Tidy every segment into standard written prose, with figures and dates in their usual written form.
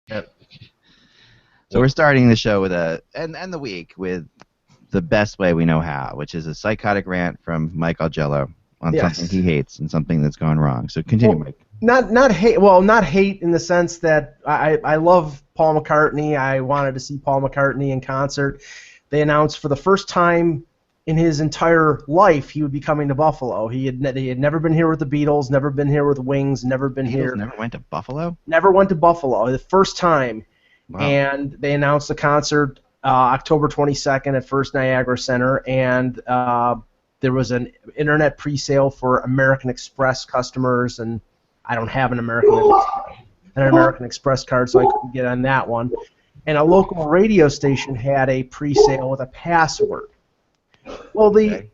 Yep. So we're starting the show with and the week with the best way we know how, which is a psychotic rant from Mike Algello on something he Yes. hates and something that's gone wrong. So continue, Well, Mike. not hate. Well, not hate in the sense that I love Paul McCartney. I wanted to see Paul McCartney in concert. They announced for the first time in his entire life he would be coming to Buffalo. He had never been here with the Beatles, never been here with Wings, never been Beatles here, never went to Buffalo? never went to Buffalo. The first time, Wow. and they announced the concert October 22nd at First Niagara Center, and there was an internet pre-sale for American Express customers, and I don't have an American Express card, so I couldn't get on that one. And a local radio station had a pre-sale with a password. Well, the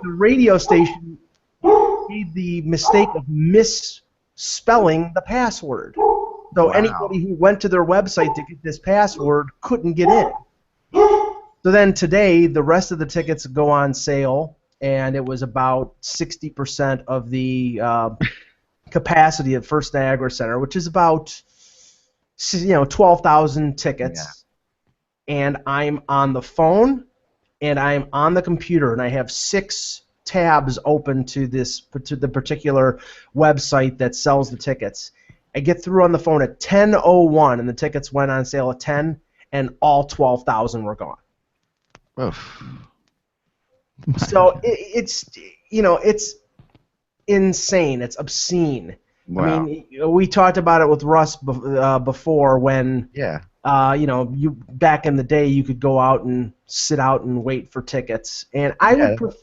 radio station made the mistake of misspelling the password. So Wow. anybody who went to their website to get this password couldn't get in. So then today, the rest of the tickets go on sale, and it was about 60% of the capacity at First Niagara Center, which is about 12,000 tickets. Yeah. And I'm on the phone, and I'm on the computer, and I have 6 tabs open to the particular website that sells the tickets. I get through on the phone at 10:01, and the tickets went on sale at 10, and all 12,000 were gone. Oof. So it's insane. It's obscene. Wow. I mean, we talked about it with Russ before when Yeah. you back in the day you could go out and sit out and wait for tickets, and I would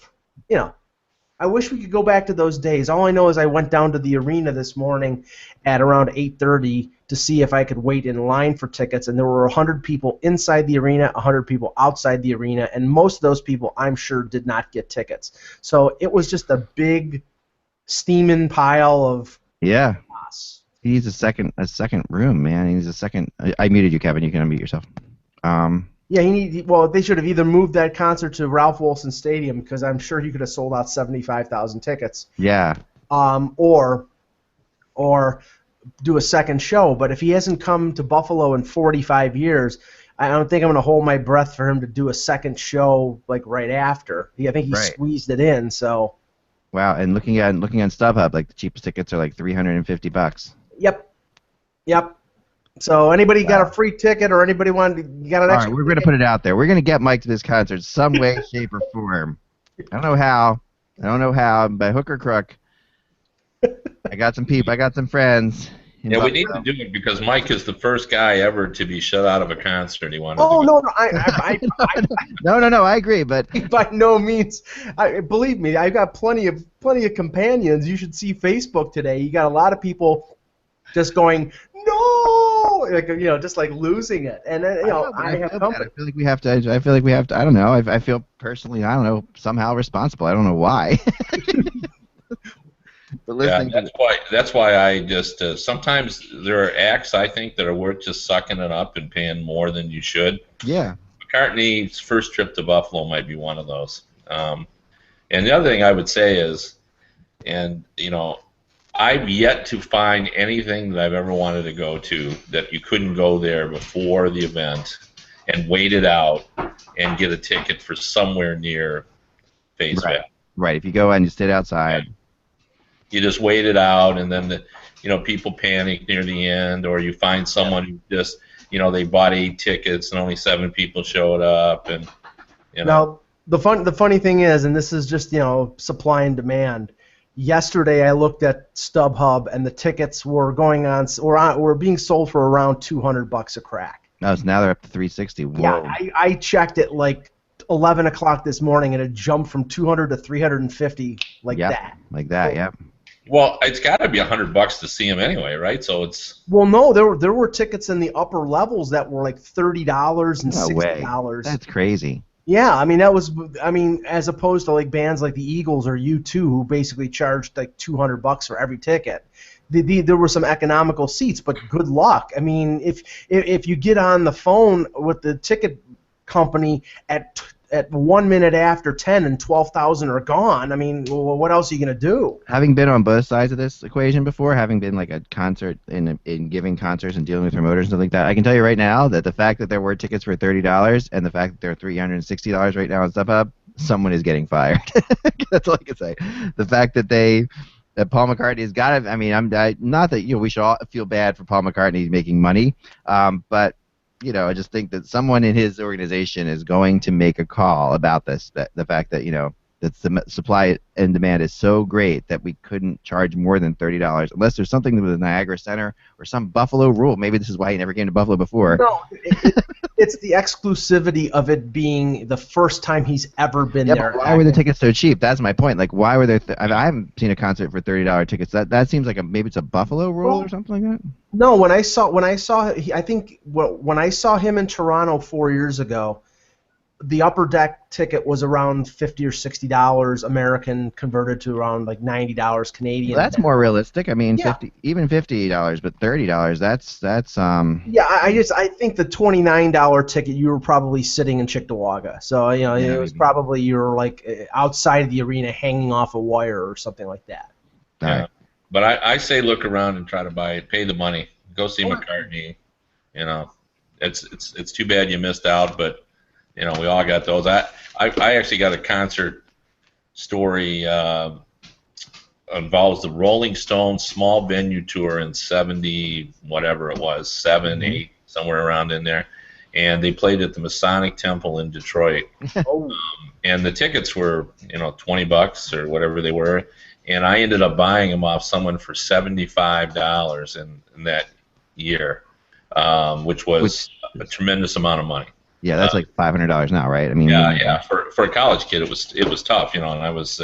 I wish we could go back to those days. All I know is I went down to the arena this morning at around 8:30 to see if I could wait in line for tickets, and there were 100 people inside the arena, 100 people outside the arena, and most of those people, I'm sure, did not get tickets. So it was just a big steaming pile of Yeah. chaos. He needs a second room, man. He needs a second. I muted you, Kevin. You can unmute yourself. Yeah, they should have either moved that concert to Ralph Wilson Stadium, because I'm sure he could have sold out 75,000 tickets. Yeah. Or do a second show. But if he hasn't come to Buffalo in 45 years, I don't think I'm going to hold my breath for him to do a second show like right after. I think he squeezed it in. So. Wow, and looking on StubHub, like the cheapest tickets are like $350. Yep. So anybody got a free ticket, or anybody you got an extra? All right, we're going to put it out there. We're going to get Mike to this concert some way, shape, or form. I don't know how, by hook or crook. I got some people. I got some friends. Yeah, we need to do it because Mike is the first guy ever to be shut out of a concert. He wanted. No, I agree, but by no means. Believe me, I've got plenty of companions. You should see Facebook today. You got a lot of people just going no, just like losing it, and then I have company. I feel like we have to. I don't know. I feel personally, I don't know, somehow responsible. I don't know why. But yeah, that's why I just sometimes there are acts I think that are worth just sucking it up and paying more than you should. Yeah. McCartney's first trip to Buffalo might be one of those. And the other thing I would say is, I've yet to find anything that I've ever wanted to go to that you couldn't go there before the event and wait it out and get a ticket for somewhere near face value. Right. If you go and you sit outside. You just wait it out, and then people panic near the end, or you find someone who just they bought 8 tickets and only 7 people showed up, and Now the funny thing is, and this is just supply and demand. Yesterday I looked at StubHub, and the tickets were were being sold for around $200 a crack. No, so now they're up to $360. Whoa. Yeah, I checked it like 11 o'clock this morning, and it jumped from 200 to 350 that. Like that, yeah. Well, it's got to be $100 to see him anyway, right? So it's. Well, no, there were tickets in the upper levels that were like $30 and $60. That's crazy. Yeah, as opposed to like bands like the Eagles or U2, who basically charged like $200 for every ticket. There were some economical seats, but good luck. I mean, if you get on the phone with the ticket company at at 1 minute after 10 and 12,000 are gone. I mean, well, what else are you going to do? Having been on both sides of this equation before, having been like a concert in giving concerts and dealing with promoters and stuff like that, I can tell you right now that the fact that there were tickets for $30 and the fact that they're $360 right now on StubHub, someone is getting fired. That's all I can say. The fact that Paul McCartney has got to. I mean, not that we should all feel bad for Paul McCartney making money, but I just think that someone in his organization is going to make a call about this. That the fact that that the supply and demand is so great that we couldn't charge more than $30 unless there's something with the Niagara Center or some Buffalo rule. Maybe this is why he never came to Buffalo before. No, it's the exclusivity of it being the first time he's ever been there. But why were the tickets so cheap? That's my point. Like, why were there? I haven't seen a concert for $30 tickets. That seems like maybe it's a Buffalo rule or something like that. No, when I saw when I saw him in Toronto 4 years ago, the upper deck ticket was around $50 or $60 American, converted to around like $90 Canadian. Well, that's more realistic. I mean, even $50, but $30. That's Yeah, I think the $29 ticket, you were probably sitting in Cheektowaga, so it was probably you were like outside of the arena, hanging off a wire or something like that. Yeah, right. But I say look around and try to buy it. Pay the money. Go see McCartney. It's too bad you missed out, but. We all got those. I actually got a concert story involves the Rolling Stones small venue tour in 70, whatever it was, 7, 8, somewhere around in there. And they played at the Masonic Temple in Detroit. And the tickets were, $20 or whatever they were. And I ended up buying them off someone for $75 in that year, which was a tremendous amount of money. Yeah, that's like $500 now, right? I mean, yeah. For a college kid, it was tough, and I was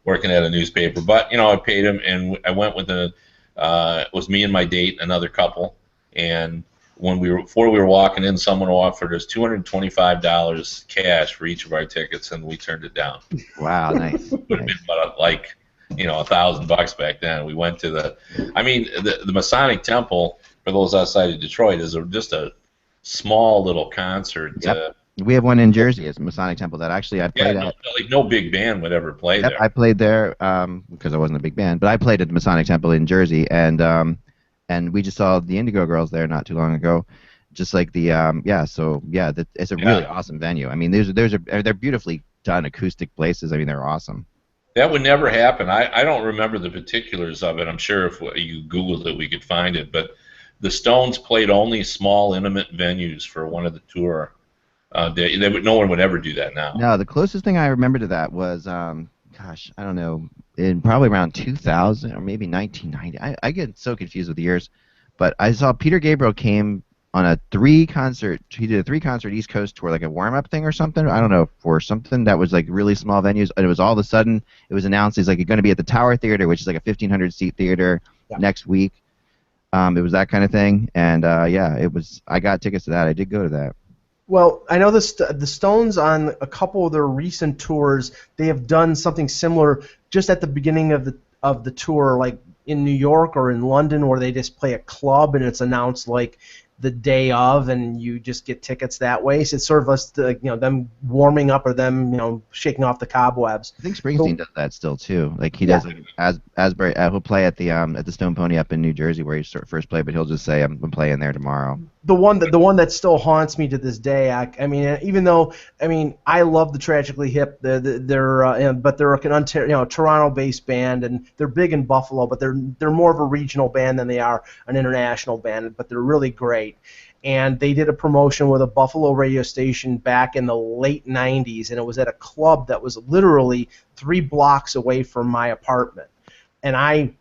working at a newspaper, but I paid him, and I went with it was me and my date, another couple, and before we were walking in, someone offered us $225 cash for each of our tickets, and we turned it down. Wow, nice. Would have been about like $1,000 back then. We went to the Masonic Temple, for those outside of Detroit, is just a small little concert. Yep. We have one in Jersey. It's Masonic Temple that actually I played at. No big band would ever play there. I played there because I wasn't a big band, but I played at the Masonic Temple in Jersey, and we just saw the Indigo Girls there not too long ago. Just like it's a really awesome venue. I mean, they're beautifully done acoustic places. I mean, they're awesome. That would never happen. I don't remember the particulars of it. I'm sure if you Googled it, we could find it, but. The Stones played only small, intimate venues for one of the tour. No one would ever do that now. No, the closest thing I remember to that was, I don't know, in probably around 2000 or maybe 1990. I get so confused with the years, but I saw Peter Gabriel came on a 3-concert. He did a 3-concert East Coast tour, like a warm-up thing or something. I don't know, for something that was like really small venues, and it was all of a sudden it was announced he's like going to be at the Tower Theater, which is like a 1,500-seat theater next week. It was that kind of thing, and it was. I got tickets to that. I did go to that. Well, I know the Stones on a couple of their recent tours, they have done something similar just at the beginning of the tour, like in New York or in London, where they just play a club and it's announced like the day of, and you just get tickets that way. So it's sort of them warming up or them shaking off the cobwebs. I think Springsteen does that still too. Like he does Asbury. He'll play at the Stone Pony up in New Jersey where he first played, but he'll just say I'm playing there tomorrow. The one that still haunts me to this day. I mean, even though I love the Tragically Hip, but they're a Toronto-based band, and they're big in Buffalo, but they're more of a regional band than they are an international band. But they're really great. And they did a promotion with a Buffalo radio station back in the late 90s, and it was at a club that was literally 3 blocks away from my apartment. And I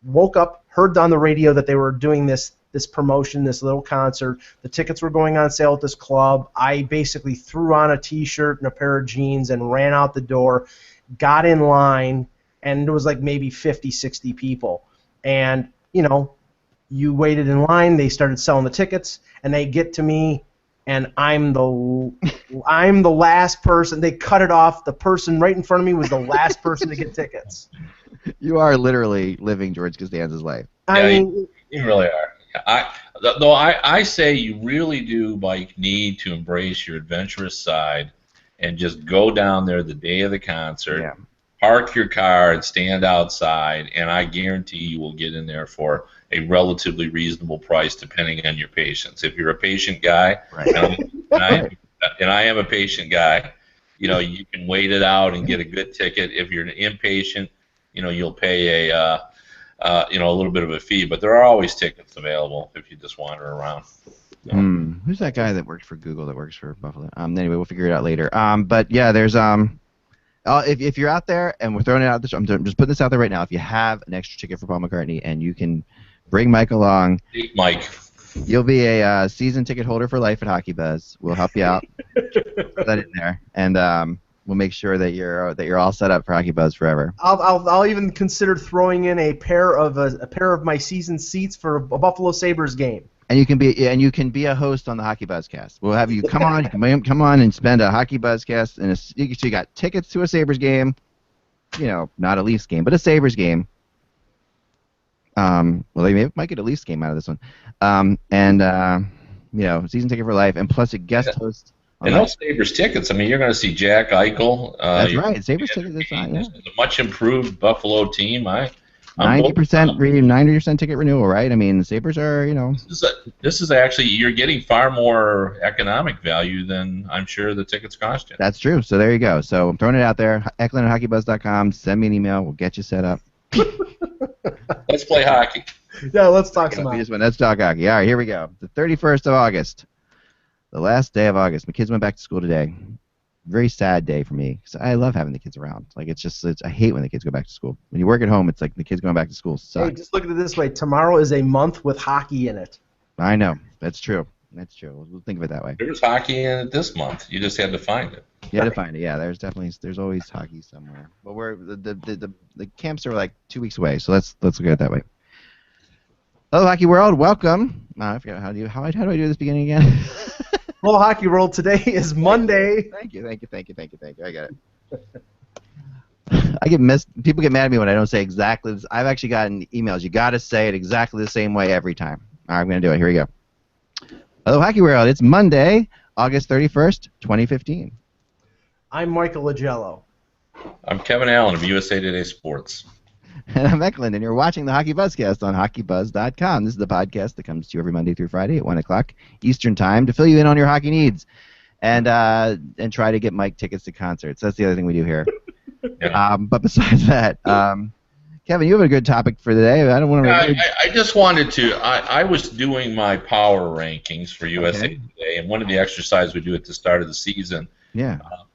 woke up, heard on the radio that they were doing this promotion, this little concert. The tickets were going on sale at this club. I basically threw on a T-shirt and a pair of jeans and ran out the door, got in line, and there was like maybe 50, 60 people. And, you waited in line, they started selling the tickets, and they get to me, and I'm the last person. They cut it off. The person right in front of me was the last person to get tickets. You are literally living George Costanza's life. You really are. I say you really do, Mike, need to embrace your adventurous side and just go down there the day of the concert. Yeah. Park your car and stand outside, and I guarantee you will get in there for a relatively reasonable price, depending on your patience. If you're a patient guy, Right. and I am a patient guy, you can wait it out and get a good ticket. If you're impatient, you'll pay a little bit of a fee. But there are always tickets available if you just wander around. Who's that guy that works for Google that works for Buffalo? Anyway, we'll figure it out later. But yeah, there's if you're out there, and we're throwing it out there, I'm just putting this out there right now. If you have an extra ticket for Paul McCartney and you can bring Mike along, Mike, you'll be a season ticket holder for life at Hockey Buzz. We'll help you out. Put that in there, and we'll make sure that you're all set up for Hockey Buzz forever. I'll even consider throwing in a pair of my season seats for a Buffalo Sabres game. And you can be a host on the HockeyBuzzCast. We'll have you come on. You can come on and spend a HockeyBuzzCast, and you got tickets to a Sabres game. Not a Leafs game, but a Sabres game. Well, they might get a Leafs game out of this one. Season ticket for life, and plus a guest host. And those Sabres tickets, you're going to see Jack Eichel. That's right. Sabres tickets, that's fine. Yeah. This is a much improved Buffalo team. 90% ticket renewal, right? The Sabres are, This is actually, you're getting far more economic value than I'm sure the tickets cost you. That's true. So there you go. So I'm throwing it out there. Eklund at HockeyBuzz.com. Send me an email. We'll get you set up. Let's play hockey. Yeah, let's talk some hockey. Let's talk hockey. All right, here we go. The 31st of August. The last day of August. My kids went back to school today. Very sad day for me because I love having the kids around. I hate when the kids go back to school. When you work at home, it's like the kids going back to school sucks. Hey, just look at it this way. Tomorrow is a month with hockey in it. I know. That's true. We'll think of it that way. There's hockey in it this month. You just had to find it. You had to find it. Yeah, there's always hockey somewhere. But the camps are like 2 weeks away, so let's look at it that way. Hello, Hockey World. Welcome. I forgot how do I do this beginning again? Hello, Hockey World. Today is Monday. Thank you. I got it. People get mad at me when I don't say exactly this. I've actually gotten emails. You got to say it exactly the same way every time. All right, I'm going to do it. Here we go. Hello, Hockey World. It's Monday, August 31st, 2015. I'm Michael Lagello. I'm Kevin Allen of USA Today Sports. And I'm Eklund, and you're watching the Hockey Buzzcast on HockeyBuzz.com. This is the podcast that comes to you every Monday through Friday at 1 o'clock Eastern Time to fill you in on your hockey needs and try to get Mike tickets to concerts. That's the other thing we do here. Yeah. But besides that, Kevin, you have a good topic for today. I don't want to. I just wanted to. I was doing my power rankings for USA Today, and one of the exercises we do at the start of the season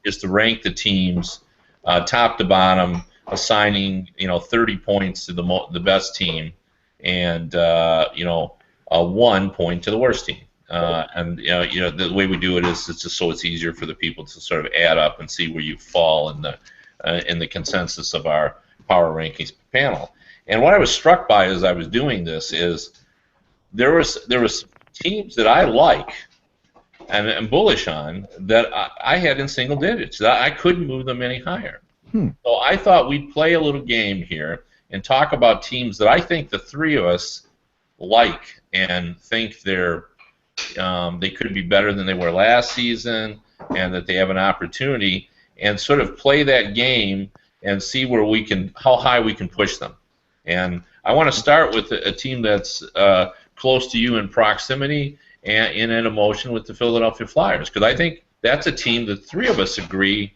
is to rank the teams top to bottom, assigning 30 points to the best team, and 1 point to the worst team. And the way we do it is it's just so it's easier for the people to sort of add up and see where you fall in the consensus of our power rankings panel. And what I was struck by as I was doing this is there was teams that I like and am bullish on that I had in single digits. I couldn't move them any higher. So I thought we'd play a little game here and talk about teams that I think the three of us like and think they could be better than they were last season and that they have an opportunity, and sort of play that game and see how high we can push them. And I want to start with a team that's close to you in proximity and in emotion with the Philadelphia Flyers, because I think that's a team that three of us agree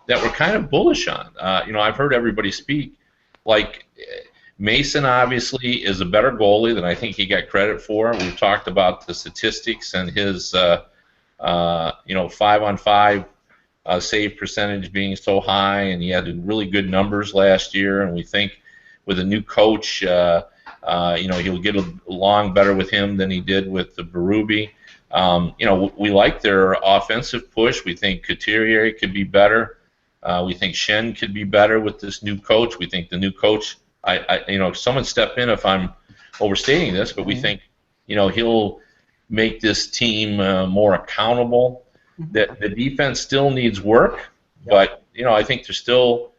that we're kind of bullish on. I've heard everybody speak. Like Mason obviously is a better goalie than I think he got credit for. We've talked about the statistics and his 5-on-5 save percentage being so high, and he had really good numbers last year. And we think with a new coach, he'll get along better with him than he did with the Berube. We like their offensive push. We think Couturier could be better. We think Shen could be better with this new coach. We think the new coach, someone step in if I'm overstating this, but we think, he'll make this team more accountable. That the defense still needs work, but I think there's still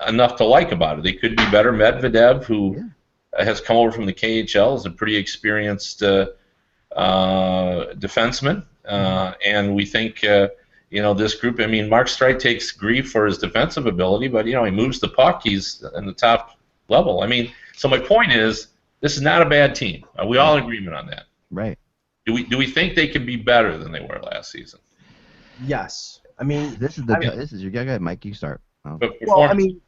enough to like about it. They could be better. Medvedev, who has come over from the KHL, is a pretty experienced defenseman, and we think this group. I mean, Mark Streit takes grief for his defensive ability, but he moves the puck. He's in the top level. I mean, so my point is, this is not a bad team. Are we all in agreement on that? Right. Do we think they can be better than they were last season? Yes. I mean, this is your guy, Mike. You start. Oh. Well, I mean,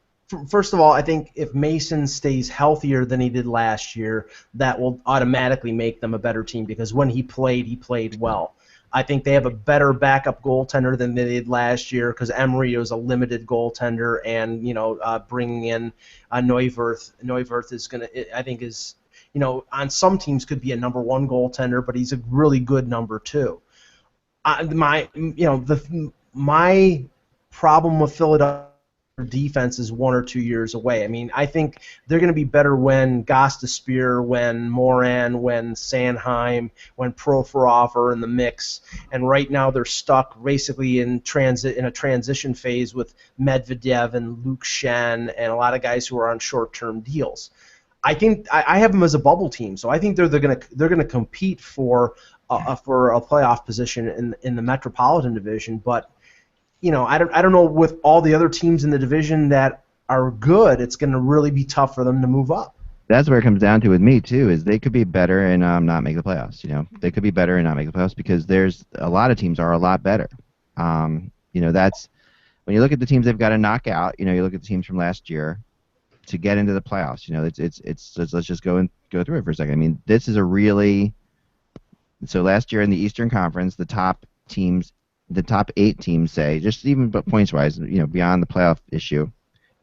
first of all, I think if Mason stays healthier than he did last year, that will automatically make them a better team because when he played well. I think they have a better backup goaltender than they did last year because Emery was a limited goaltender, and bringing in Neuwirth is I think is on some teams could be a number one goaltender, but he's a really good number two. My problem with Philadelphia defense is 1 or 2 years away. I mean, I think they're going to be better when Gostisbehere, when Moran, when Sanheim, when Provorov are in the mix. And right now they're stuck basically in a transition phase with Medvedev and Luke Shen and a lot of guys who are on short-term deals. I think I have them as a bubble team, so I think they're going to compete for a playoff position in the Metropolitan Division, but. I don't know with all the other teams in the division that are good, it's going to really be tough for them to move up. That's where it comes down to with me too. Is they could be better and not make the playoffs. They could be better and not make the playoffs because there's a lot of teams are a lot better. That's when you look at the teams they've got to knock out. You look at the teams from last year to get into the playoffs. Let's just go through it for a second. I mean, this is a really so last year in the Eastern Conference, the top 8 teams say, just even but points-wise, beyond the playoff issue,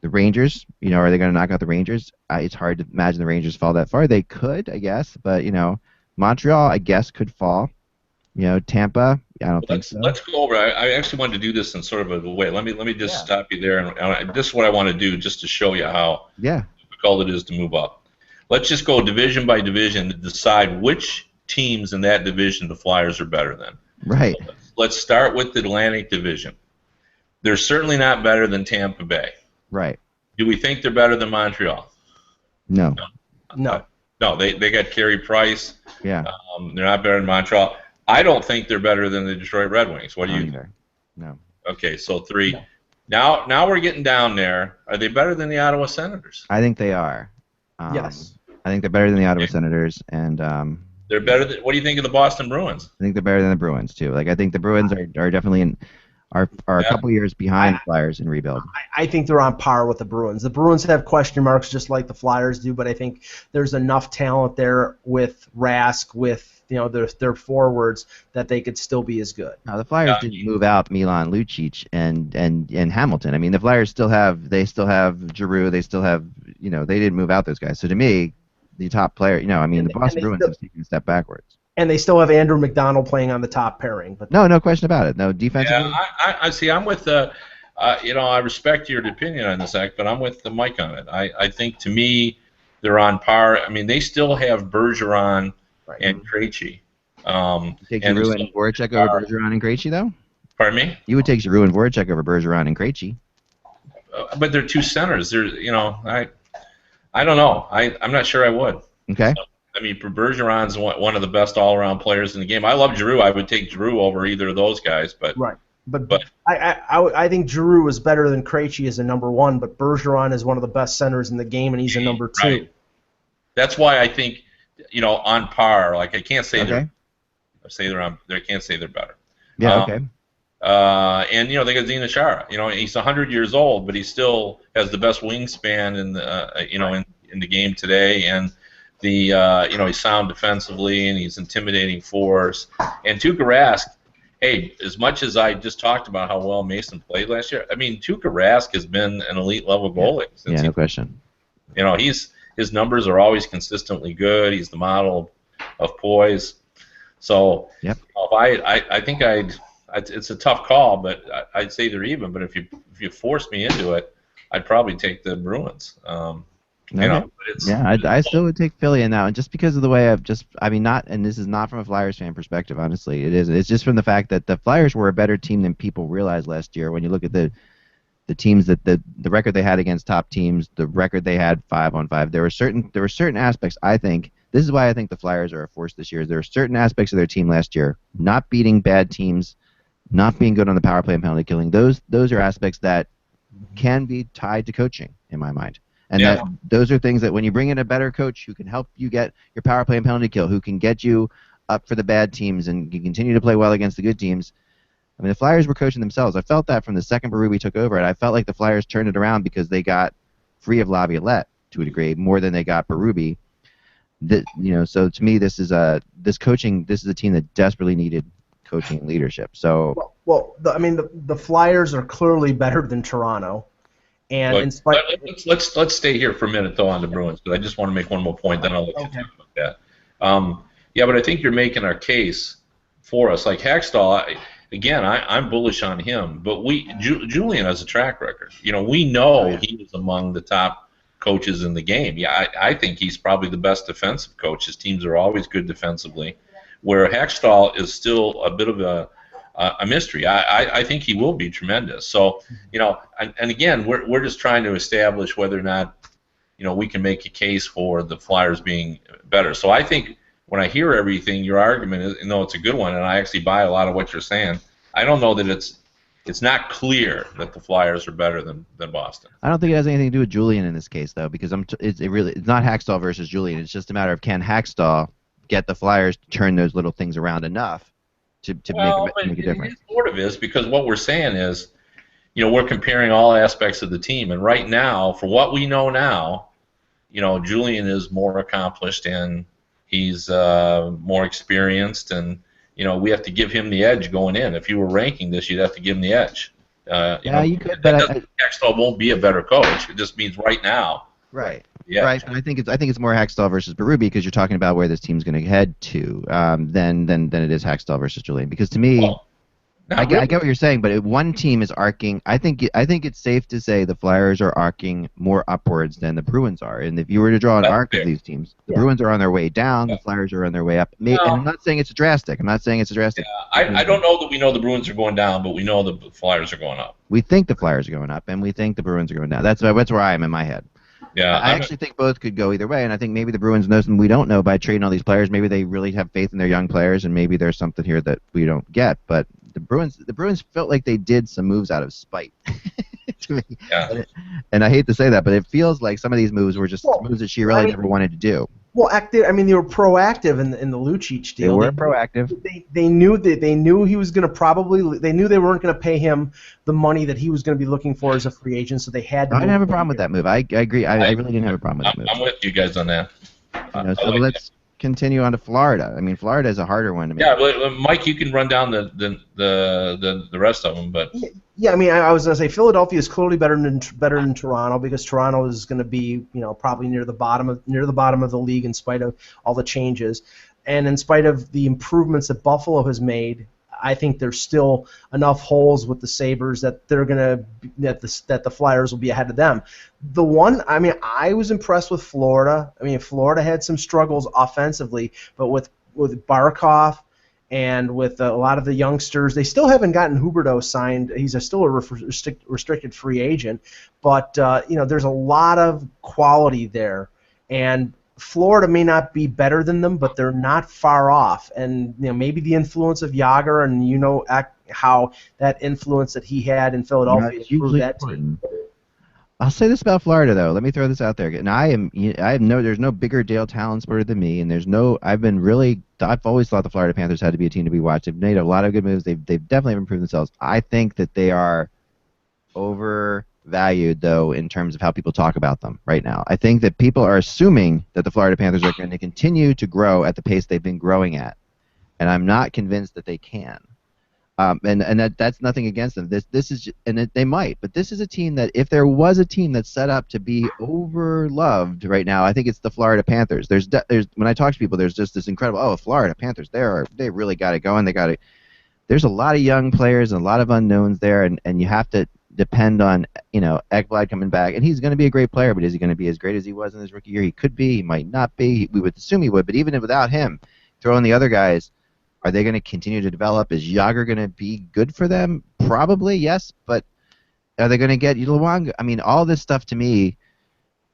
the Rangers, are they going to knock out the Rangers? It's hard to imagine the Rangers fall that far. They could, I guess, but, Montreal, I guess, could fall. Tampa, I don't think so. Let's go over. I actually wanted to do this in sort of a way. Let me just stop you there. And this is what I want to do just to show you how difficult it is to move up. Let's just go division by division to decide which teams in that division the Flyers are better than. Right. So let's start with the Atlantic Division. They're certainly not better than Tampa Bay. Right. Do we think they're better than Montreal? No. No, they got Carey Price. Yeah. They're not better than Montreal. I don't think they're better than the Detroit Red Wings. What do you think? No. Okay, so 3. No. Now we're getting down there. Are they better than the Ottawa Senators? I think they are. Yes. I think they're better than the Ottawa Senators, and they're better than. What do you think of the Boston Bruins? I think they're better than the Bruins too. Like I think the Bruins are definitely are a couple years behind the Flyers in rebuild. I think they're on par with the Bruins. The Bruins have question marks just like the Flyers do, but I think there's enough talent there with Rask, with their forwards that they could still be as good. Now the Flyers didn't move out Milan Lucic and Hamilton. I mean the Flyers still have Giroux. They still have they didn't move out those guys. So to me, the top player, the Boston Bruins have taken a step backwards. And they still have Andrew McDonald playing on the top pairing. But no question about it. No defensively. Yeah, I see. I'm with I respect your opinion on this, Zach, but I'm with Mike on it. I think to me, they're on par. I mean, they still have Bergeron and Krejci. Take Giroux and Voracek over Bergeron and Krejci, though? Pardon me? You would take Giroux and Voracek over Bergeron and Krejci. But they're two centers. I don't know. I'm not sure I would. Okay. So, I mean, Bergeron's one of the best all-around players in the game. I love Giroux. I would take Giroux over either of those guys. But right. But I think Giroux is better than Krejci as a number one, but Bergeron is one of the best centers in the game, and he's a number 2. Right. That's why I think on par. Like I can't say I can't say they're better. Yeah. Okay. And they got Zina Chara. He's 100 years old, but he still has the best wingspan in the in the game today, and he's sound defensively and he's intimidating force. And Tuukka Rask, hey, as much as I just talked about how well Mason played last year, I mean Tuukka Rask has been an elite level goalie. Yeah, no question. His numbers are always consistently good. He's the model of poise. So I think it's a tough call, but I'd say they're even. But if you force me into it, I'd probably take the Bruins. I still would take Philly in that one, just because of the way and this is not from a Flyers fan perspective, honestly. It's just from the fact that the Flyers were a better team than people realized last year. When you look at the teams that the record they had against top teams, the record they had 5-on-5, there were certain aspects. I think this is why I think the Flyers are a force this year. There were certain aspects of their team last year, not beating bad teams not being good on the power play and penalty killing. Those are aspects that can be tied to coaching in my mind. And Yeah. that those are things that when you bring in a better coach who can help you get your power play and penalty kill, who can get you up for the bad teams and can continue to play well against the good teams. I mean, the Flyers were coaching themselves. I felt that from the second Berube took over, and I felt like the Flyers turned it around because they got free of Laviolette to a degree more than they got Berube. So to me, this is a team that desperately needed coaching and leadership. So the Flyers are clearly better than Toronto, and in spite. Let's stay here for a minute though on the Bruins, because I just want to make one more point, then I'll let you talk about that. Yeah, but I think you're making our case for us. Like Hackstall, again, I'm bullish on him, but Julian has a track record. We know he is among the top coaches in the game. Yeah, I think he's probably the best defensive coach. His teams are always good defensively, where Hackstall is still a bit of a mystery. I think he will be tremendous. So, and again, we're just trying to establish whether or not, we can make a case for the Flyers being better. So I think when I hear everything, your argument is, it's a good one, and I actually buy a lot of what you're saying. I don't know that it's not clear that the Flyers are better than Boston. I don't think it has anything to do with Julian in this case, though, because it's not Hackstall versus Julian. It's just a matter of can Hackstall get the Flyers to turn those little things around enough to make a difference. It sort of is, because what we're saying is, we're comparing all aspects of the team, and right now, for what we know now, Julian is more accomplished and he's more experienced, and we have to give him the edge going in. If you were ranking this, you'd have to give him the edge. You could, but Hackstall won't be a better coach. It just means right now. Right. Yeah. Right. And I think it's more Hackstall versus Berube, because you're talking about where this team's going to head to than it is Hackstall versus Julian. Because to me, I get what you're saying, but if one team is arcing, I think it's safe to say the Flyers are arcing more upwards than the Bruins are. And if you were to draw an arc of these teams, the Bruins are on their way down, the Flyers are on their way up. And I'm not saying it's drastic. I don't know that we know the Bruins are going down, but we know the Flyers are going up. We think the Flyers are going up, and we think the Bruins are going down. That's where I am in my head. Yeah, I actually think both could go either way, and I think maybe the Bruins know something we don't know by trading all these players. Maybe they really have faith in their young players, and maybe there's something here that we don't get. But the Bruins felt like they did some moves out of spite to me. Yeah. And I hate to say that, but it feels like some of these moves were just moves that she really never wanted to do. Well, they were proactive in the Lucic deal. They were proactive. They knew he was going to they knew they weren't going to pay him the money that he was going to be looking for as a free agent, so they had to. I didn't have a problem with that move. I agree. I really didn't have a problem with that move. I'm with you guys on that. So let's continue on to Florida. I mean, Florida is a harder one to make. Yeah, but Mike, you can run down the rest of them, but. Yeah, I was going to say Philadelphia is clearly better than Toronto, because Toronto is going to be, probably near the bottom of the league in spite of all the changes, and in spite of the improvements that Buffalo has made. I think there's still enough holes with the Sabres that that the Flyers will be ahead of them. The one, I was impressed with Florida. Florida had some struggles offensively, but with Barkov and with a lot of the youngsters, they still haven't gotten Huberdeau signed. He's still a restricted free agent, but there's a lot of quality there, and Florida may not be better than them, but they're not far off. And maybe the influence of Jágr, and how that influence that he had in Philadelphia improved that team. I'll say this about Florida, though. Let me throw this out there. And there's no bigger Dale Talonsperter than me, and I've always thought the Florida Panthers had to be a team to be watched. They've made a lot of good moves. They've definitely improved themselves. I think that they are overvalued, though, in terms of how people talk about them right now. I think that people are assuming that the Florida Panthers are going to continue to grow at the pace they've been growing at, and I'm not convinced that they can. And that's nothing against them. They might, but this is a team that, if there was a team that's set up to be overloved right now, I think it's the Florida Panthers. There's when I talk to people, there's just this incredible, Florida Panthers, they really got it going. There's a lot of young players and a lot of unknowns there, and you have to depend on Ekblad coming back, and he's going to be a great player, but is he going to be as great as he was in his rookie year? He could be, he might not be. We would assume he would, but even without him, throw in the other guys. Are they going to continue to develop? Is Jágr going to be good for them? Probably, yes, but are they going to get Luongo? All this stuff to me,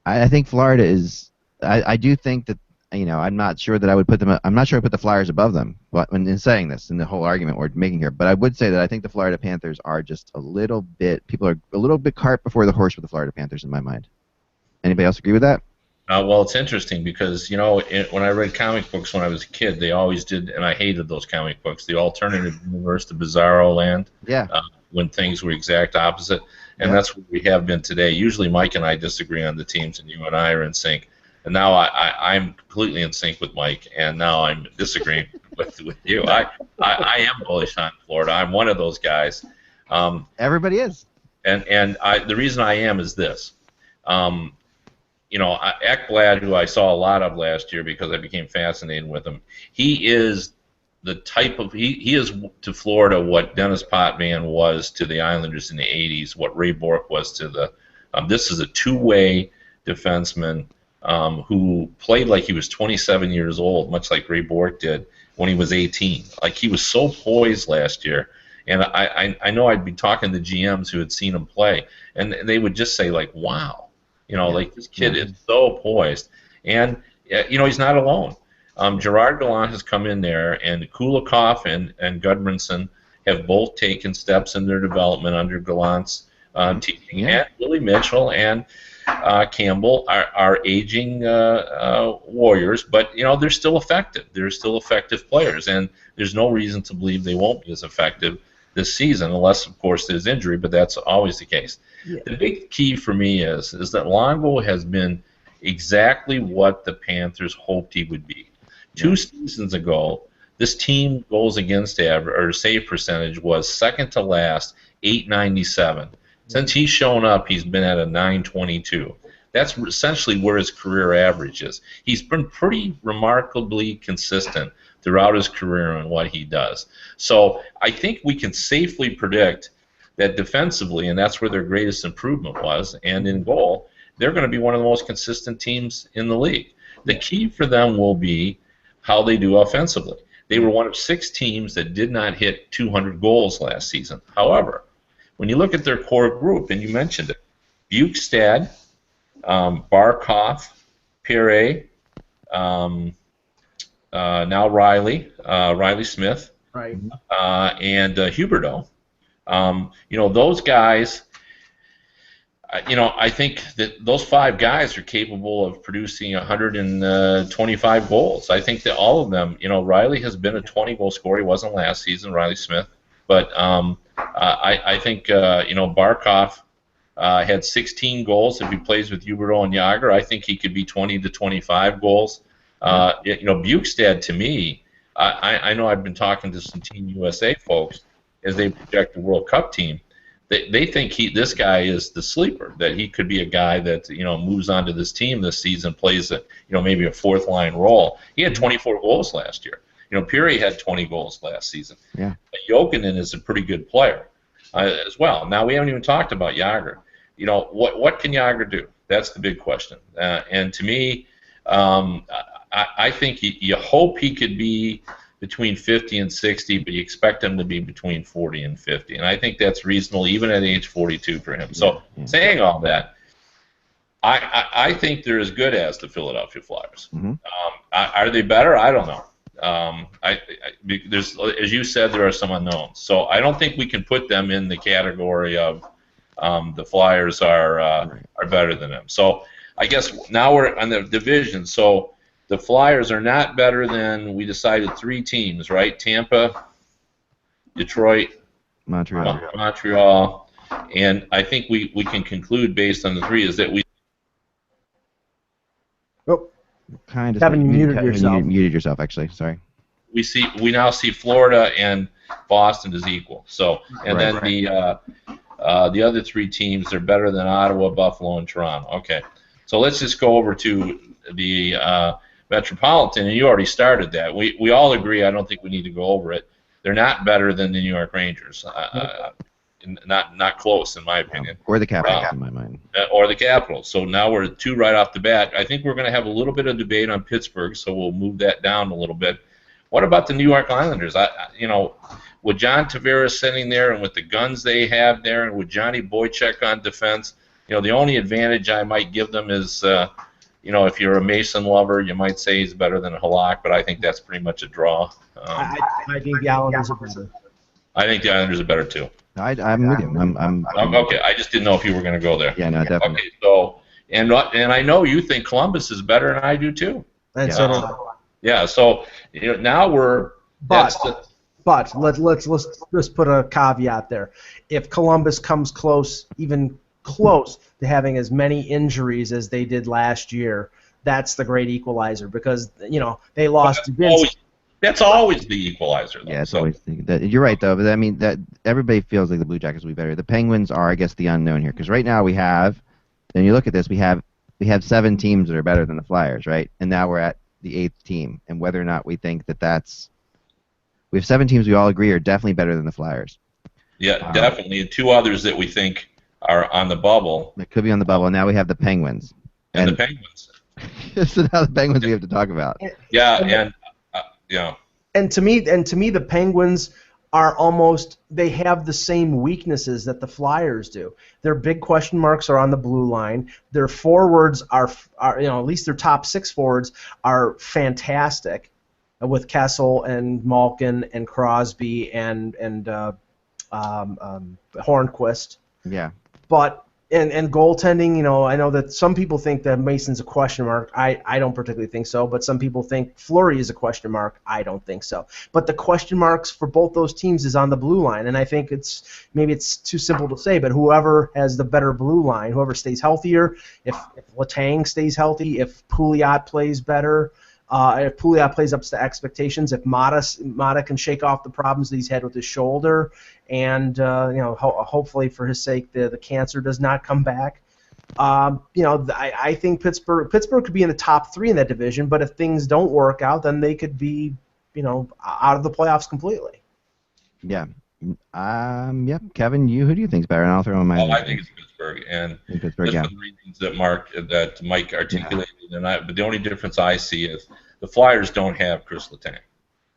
I think Florida is. I do think that I'm not sure that I would put them. I'm not sure I put the Flyers above them. But in saying this, in the whole argument we're making here, but I would say that I think the Florida Panthers are just a little bit. People are a little bit cart before the horse with the Florida Panthers in my mind. Anybody else agree with that? Well, it's interesting because when I read comic books when I was a kid, they always did, and I hated those comic books. The alternative universe, the Bizarro Land. Yeah. When things were exact opposite, and that's what we have been today. Usually, Mike and I disagree on the teams, and you and I are in sync. And now I'm completely in sync with Mike, and now I'm disagreeing with you. I am bullish on Florida. I'm one of those guys. Everybody is. And the reason I am is this. Ekblad, who I saw a lot of last year because I became fascinated with him, he is the type of he is to Florida what Dennis Potvin was to the Islanders in the 80s, what Ray Bourque was to the. This is a two-way defenseman who played like he was 27 years old, much like Ray Bourque did when he was 18. Like, he was so poised last year. And I know I'd be talking to GMs who had seen him play, and they would just say, like, wow. Like, this kid is so poised. And, he's not alone. Gerard Gallant has come in there, and Kulikov and Gudmundsson have both taken steps in their development under Gallant's teaching. Yeah. And Willie Mitchell and Campbell are aging warriors, but they're still effective. They're still effective players, and there's no reason to believe they won't be as effective this season, unless, of course, there's injury, but that's always the case. Yeah. The big key for me is that Longo has been exactly what the Panthers hoped he would be. 2 seasons ago, this team goals against average or save percentage was second to last, 897. Since he's shown up, he's been at a 922. That's essentially where his career average is. He's been pretty remarkably consistent throughout his career on what he does. So I think we can safely predict that defensively, and that's where their greatest improvement was, and in goal, they're going to be one of the most consistent teams in the league. The key for them will be how they do offensively. They were one of 6 teams that did not hit 200 goals last season. However, when you look at their core group, and you mentioned it, Bukestad, Barkov, Pire, now Riley Smith, right, and Huberdeau. Those guys, I think that those 5 guys are capable of producing 125 goals. I think that all of them, Riley has been a 20-goal scorer. He wasn't last season, Riley Smith. But I think, Barkov had 16 goals. If he plays with Huberdeau and Yager, I think he could be 20 to 25 goals. Bukestad, to me, I know I've been talking to some Team USA folks as they project the World Cup team. They think this guy is the sleeper, that he could be a guy that moves on to this team this season, plays maybe a 4th-line role. He had 24 goals last year. Piri had 20 goals last season. Yeah. Jokinen is a pretty good player as well. Now, we haven't even talked about Yager. What can Yager do? That's the big question. And to me, I think you hope he could be between 50 and 60, but you expect him to be between 40 and 50. And I think that's reasonable even at age 42 for him. So saying all that, I think they're as good as the Philadelphia Flyers. Mm-hmm. Are they better? I don't know. There's, as you said, there are some unknowns. So I don't think we can put them in the category of the Flyers are better than them. So I guess now we're on the division. So the Flyers are not better than, we decided, 3 teams, right? Tampa, Detroit, Montreal. And I think we can conclude based on the 3 is that we. Oh, kind of. Kevin, you muted yourself. You muted yourself, actually. Sorry. We now see Florida and Boston as equal. So then the other 3 teams are better than Ottawa, Buffalo, and Toronto. Okay. So let's just go over to the Metropolitan, and you already started that. We all agree. I don't think we need to go over it. They're not better than the New York Rangers. Not close, in my opinion. Or the Capitals, in my mind. Or the Capitals. So now we're 2 right off the bat. I think we're going to have a little bit of debate on Pittsburgh, so we'll move that down a little bit. What about the New York Islanders? With John Tavares sitting there and with the guns they have there and with Johnny Boychuk on defense, the only advantage I might give them is if you're a Mason lover, you might say he's better than Halak, but I think that's pretty much a draw. I think the Islanders are better. I think the Islanders are better too. I'm with you. I'm Okay, I just didn't know if you were going to go there. Yeah, no, definitely. Okay, so and I know you think Columbus is better, and I do too. And Yeah. so do I. Yeah, so now we're. But let's just put a caveat there. If Columbus comes close, even close to having as many injuries as they did last year, that's the great equalizer because they lost Vince. That's always the equalizer. Though. Yeah, it's always you're right though. But I mean that everybody feels like the Blue Jackets will be better. The Penguins are, I guess, the unknown here because right now we have, and you look at this, we have 7 teams that are better than the Flyers, right? And now we're at the 8th team, and whether or not we think that's, we have 7 teams we all agree are definitely better than the Flyers. Yeah, definitely. And 2 others that we think are on the bubble. It could be on the bubble. And now we have the Penguins. And the Penguins. So now the Penguins we have to talk about. Yeah, yeah. And to me, the Penguins are almost, they have the same weaknesses that the Flyers do. Their big question marks are on the blue line. Their forwards are at least their top 6 forwards are fantastic, with Kessel and Malkin and Crosby and Hornquist. Yeah. But and goaltending, I know that some people think that Mason's a question mark. I don't particularly think so, but some people think Fleury is a question mark. I don't think so. But the question marks for both those teams is on the blue line, and I think maybe it's too simple to say, but whoever has the better blue line, whoever stays healthier, if Letang stays healthy, if Pouliot plays better, if Pouliot plays up to expectations, if Mata can shake off the problems that he's had with his shoulder, and hopefully for his sake the cancer does not come back. I think Pittsburgh could be in the top 3 in that division, but if things don't work out, then they could be out of the playoffs completely. Yeah. Yep. Kevin, who do you think is better? And I'll throw in my. I think it's Pittsburgh, and Pittsburgh, just for the reasons that Mike articulated, but the only difference I see is the Flyers don't have Chris Letang.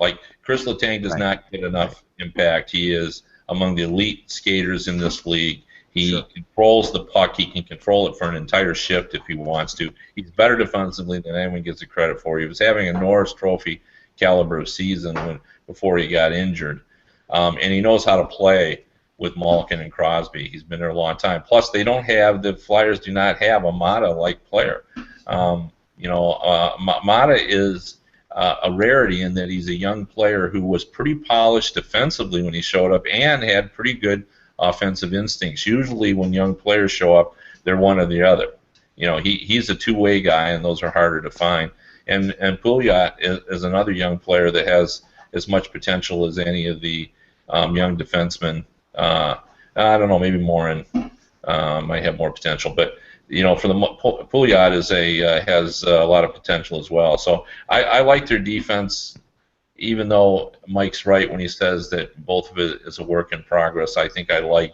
Like Chris Letang does not get enough impact. He is among the elite skaters in this league. He controls the puck. He can control it for an entire shift if he wants to. He's better defensively than anyone gives the credit for. He was having a Norris Trophy caliber of season before he got injured. And he knows how to play with Malkin and Crosby. He's been there a long time. Plus, the Flyers do not have a Mata-like player. Mata is a rarity in that he's a young player who was pretty polished defensively when he showed up and had pretty good offensive instincts. Usually when young players show up, they're one or the other. He's a two-way guy, and those are harder to find. And Pouliot is another young player that has as much potential as any of the young defensemen. I don't know, maybe Morin might have more potential, but for the Pouliot has a lot of potential as well. So I like their defense, even though Mike's right when he says that both of it is a work in progress. I think I like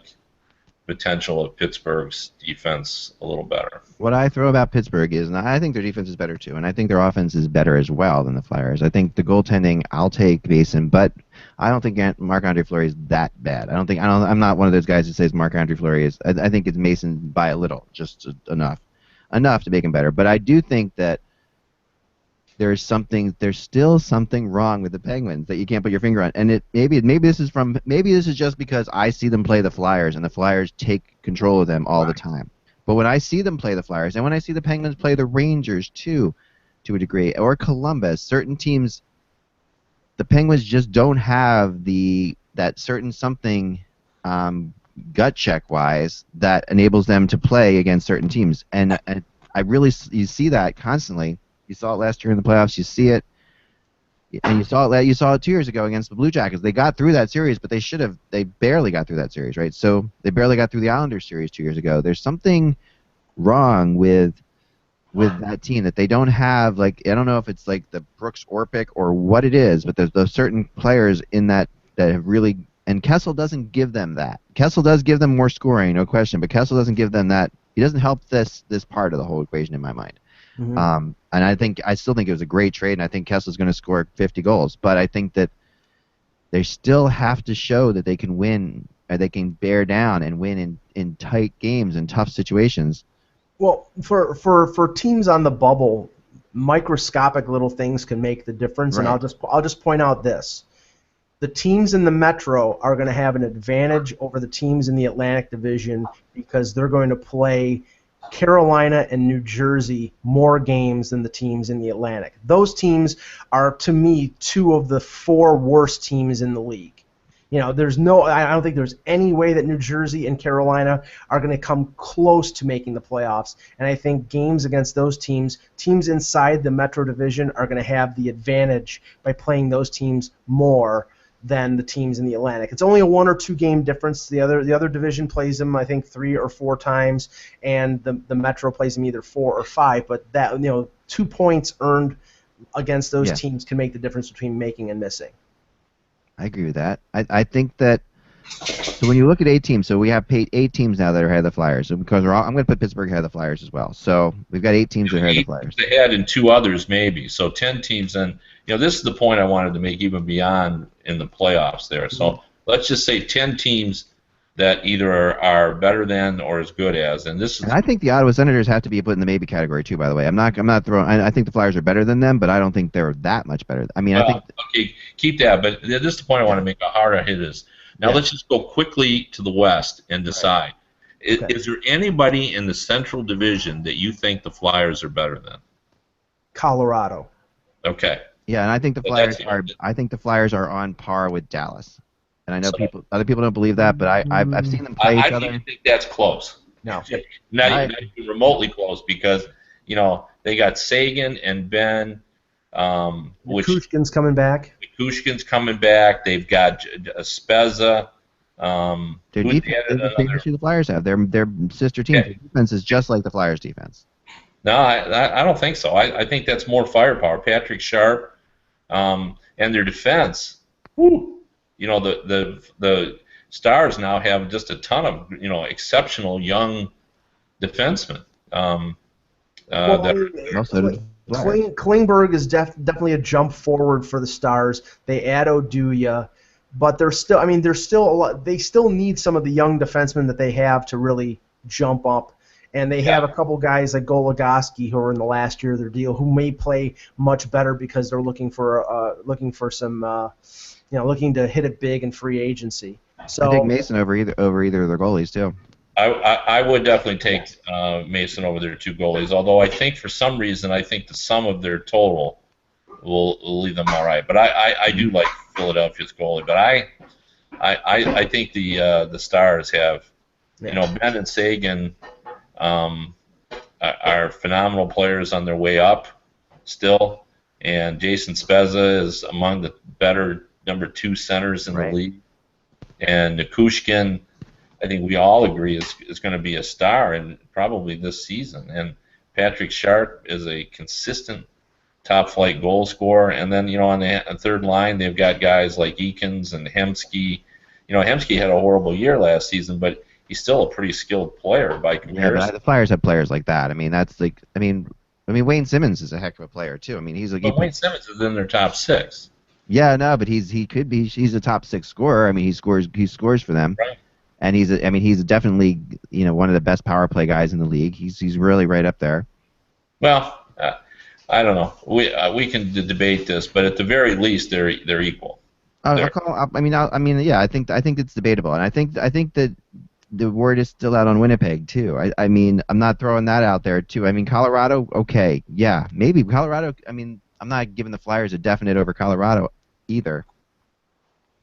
potential of Pittsburgh's defense a little better. What I throw about Pittsburgh is, and I think their defense is better too, and I think their offense is better as well than the Flyers. I think the goaltending, I'll take Mason, but I don't think Marc-Andre Fleury is that bad. I'm not one of those guys who says Marc-Andre Fleury is. I think it's Mason by a little, just enough to make him better. But I do think that there's still something wrong with the Penguins that you can't put your finger on. And maybe this is just because I see them play the Flyers and the Flyers take control of them all the time. But when I see them play the Flyers and when I see the Penguins play the Rangers too, to a degree, or Columbus, certain teams, the Penguins just don't have that certain something gut check wise that enables them to play against certain teams. And you see that constantly. You saw it last year in the playoffs. You see it, and you saw it 2 years ago against the Blue Jackets. They got through that series, but they barely got through that series, right? So they barely got through the Islanders series 2 years ago. There's something wrong with that team that they don't have. Like, I don't know if it's like the Brooks Orpik or what it is, but there's those certain players in that have really. And Kessel doesn't give them that. Kessel does give them more scoring, no question, but Kessel doesn't give them that. He doesn't help this part of the whole equation in my mind. Mm-hmm. And I still think it was a great trade, and I think Kessel's going to score 50 goals. But I think that they still have to show that they can win, or they can bear down and win in tight games and tough situations. Well, for teams on the bubble, microscopic little things can make the difference, and Right. I'll just point out this: the teams in the Metro are going to have an advantage over the teams in the Atlantic Division because they're going to play Carolina and New Jersey more games than the teams in the Atlantic. Those teams are, to me, two of the four worst teams in the league. You know, I don't think there's any way that New Jersey and Carolina are going to come close to making the playoffs. And I think games against those teams inside the Metro Division, are going to have the advantage by playing those teams more than the teams in the Atlantic. It's only a 1 or 2 game difference. The other division plays them, I think, 3 or 4 times, and the Metro plays them either 4 or 5. But that 2 points earned against those teams can make the difference between making and missing. I agree with that. I think that. So when you look at 8 teams, so we have 8 teams now that are ahead of the Flyers. So because I'm going to put Pittsburgh ahead of the Flyers as well. So we've got 8 teams that are ahead of the Flyers. Ahead and 2 others maybe. So 10 teams. And this is the point I wanted to make even beyond in the playoffs there. So let's just say 10 teams that either are better than or as good as. And this is. And I think the Ottawa Senators have to be put in the maybe category too. By the way, I'm not throwing. I think the Flyers are better than them, but I don't think they're that much better. I mean, I think. Okay, keep that. But this is the point I want to make. A harder hit is. Now let's just go quickly to the West and decide. Right. Is there anybody in the Central Division that you think the Flyers are better than? Colorado. Okay. Yeah, and I think the Flyers are. I think the Flyers are on par with Dallas. And I know other people don't believe that, but I've seen them play each other. I don't think that's close. No. Not even remotely close because they got Sagan and Ben. Kushkin's coming back. Kushkin's coming back. They've got Spezza. Their defense is the same issue the Flyers have. Their sister team. Their defense is just like the Flyers' defense. No, I don't think so. I think that's more firepower. Patrick Sharp, and their defense. Woo. The Stars now have just a ton of exceptional young defensemen. Klingberg is definitely a jump forward for the Stars. They add Oduya, but they still need some of the young defensemen that they have to really jump up. And they have a couple guys like Goligoski who are in the last year of their deal who may play much better because they're looking for some looking to hit it big in free agency. So I take Mason over either of their goalies too. I would definitely take Mason over their 2 goalies, although I think for some reason the sum of their total will leave them all right. But I do like Philadelphia's goalie, but I think the Stars have Ben and Sagan are phenomenal players on their way up still, and Jason Spezza is among the better number 2 centers in the league, and Kushkin, I think we all agree is going to be a star and probably this season. And Patrick Sharp is a consistent top-flight goal scorer. And then on the third line they've got guys like Eakins and Hemsky. Hemsky had a horrible year last season, but he's still a pretty skilled player by comparison. Yeah, but the Flyers have players like that. I mean, that's like Wayne Simmons is a heck of a player too. I mean, Wayne Simmons is in their top 6. Yeah, no, but he's a top 6 scorer. I mean, he scores for them. Right. And he's definitely one of the best power play guys in the league. He's really right up there. Well, I don't know. We can debate this, but at the very least, they're equal. I think it's debatable, and I think that the word is still out on Winnipeg too. I mean, I'm not throwing that out there too. I mean, Colorado, okay, yeah, maybe Colorado. I mean, I'm not giving the Flyers a definite over Colorado either.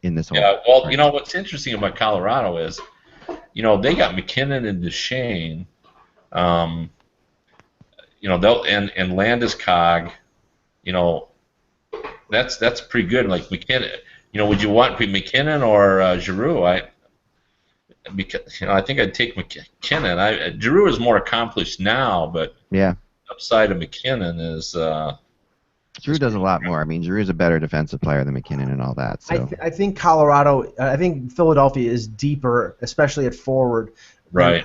In this whole well, what's interesting about Colorado is, they got McKinnon and Duchesne, and Landeskog, that's pretty good. Like McKinnon, would you want McKinnon or Giroux? I think I'd take McKinnon. Giroux is more accomplished now, but upside of McKinnon is. Giroux does a lot more. I mean, Giroux's a better defensive player than McKinnon and all that. So I think Philadelphia is deeper, especially at forward, Right.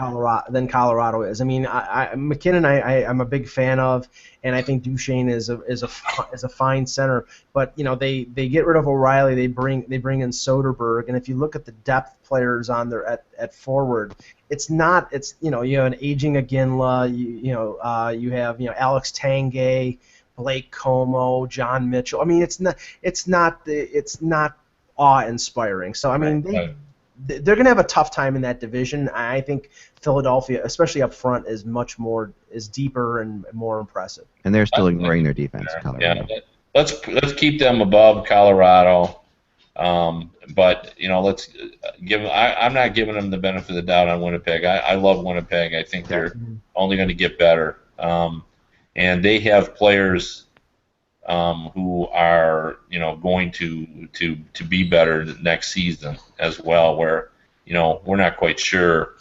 Than Colorado is. I mean, McKinnon, I'm a big fan of, and I think Duchesne is a fine center. But they get rid of O'Reilly, they bring in Soderberg, and if you look at the depth players on there at forward, you have an aging Aginla, you have Alex Tanguay, Blake Como, John Mitchell. I mean, it's not awe-inspiring. So I mean, Right. they're going to have a tough time in that division. I think Philadelphia, especially up front, is deeper and more impressive. And they're still ignoring their defense, Colorado. Yeah. Let's keep them above Colorado. But let's give. I'm not giving them the benefit of the doubt on Winnipeg. I love Winnipeg. I think they're only going to get better. And they have players who are going to be better next season as well. Where we're not quite sure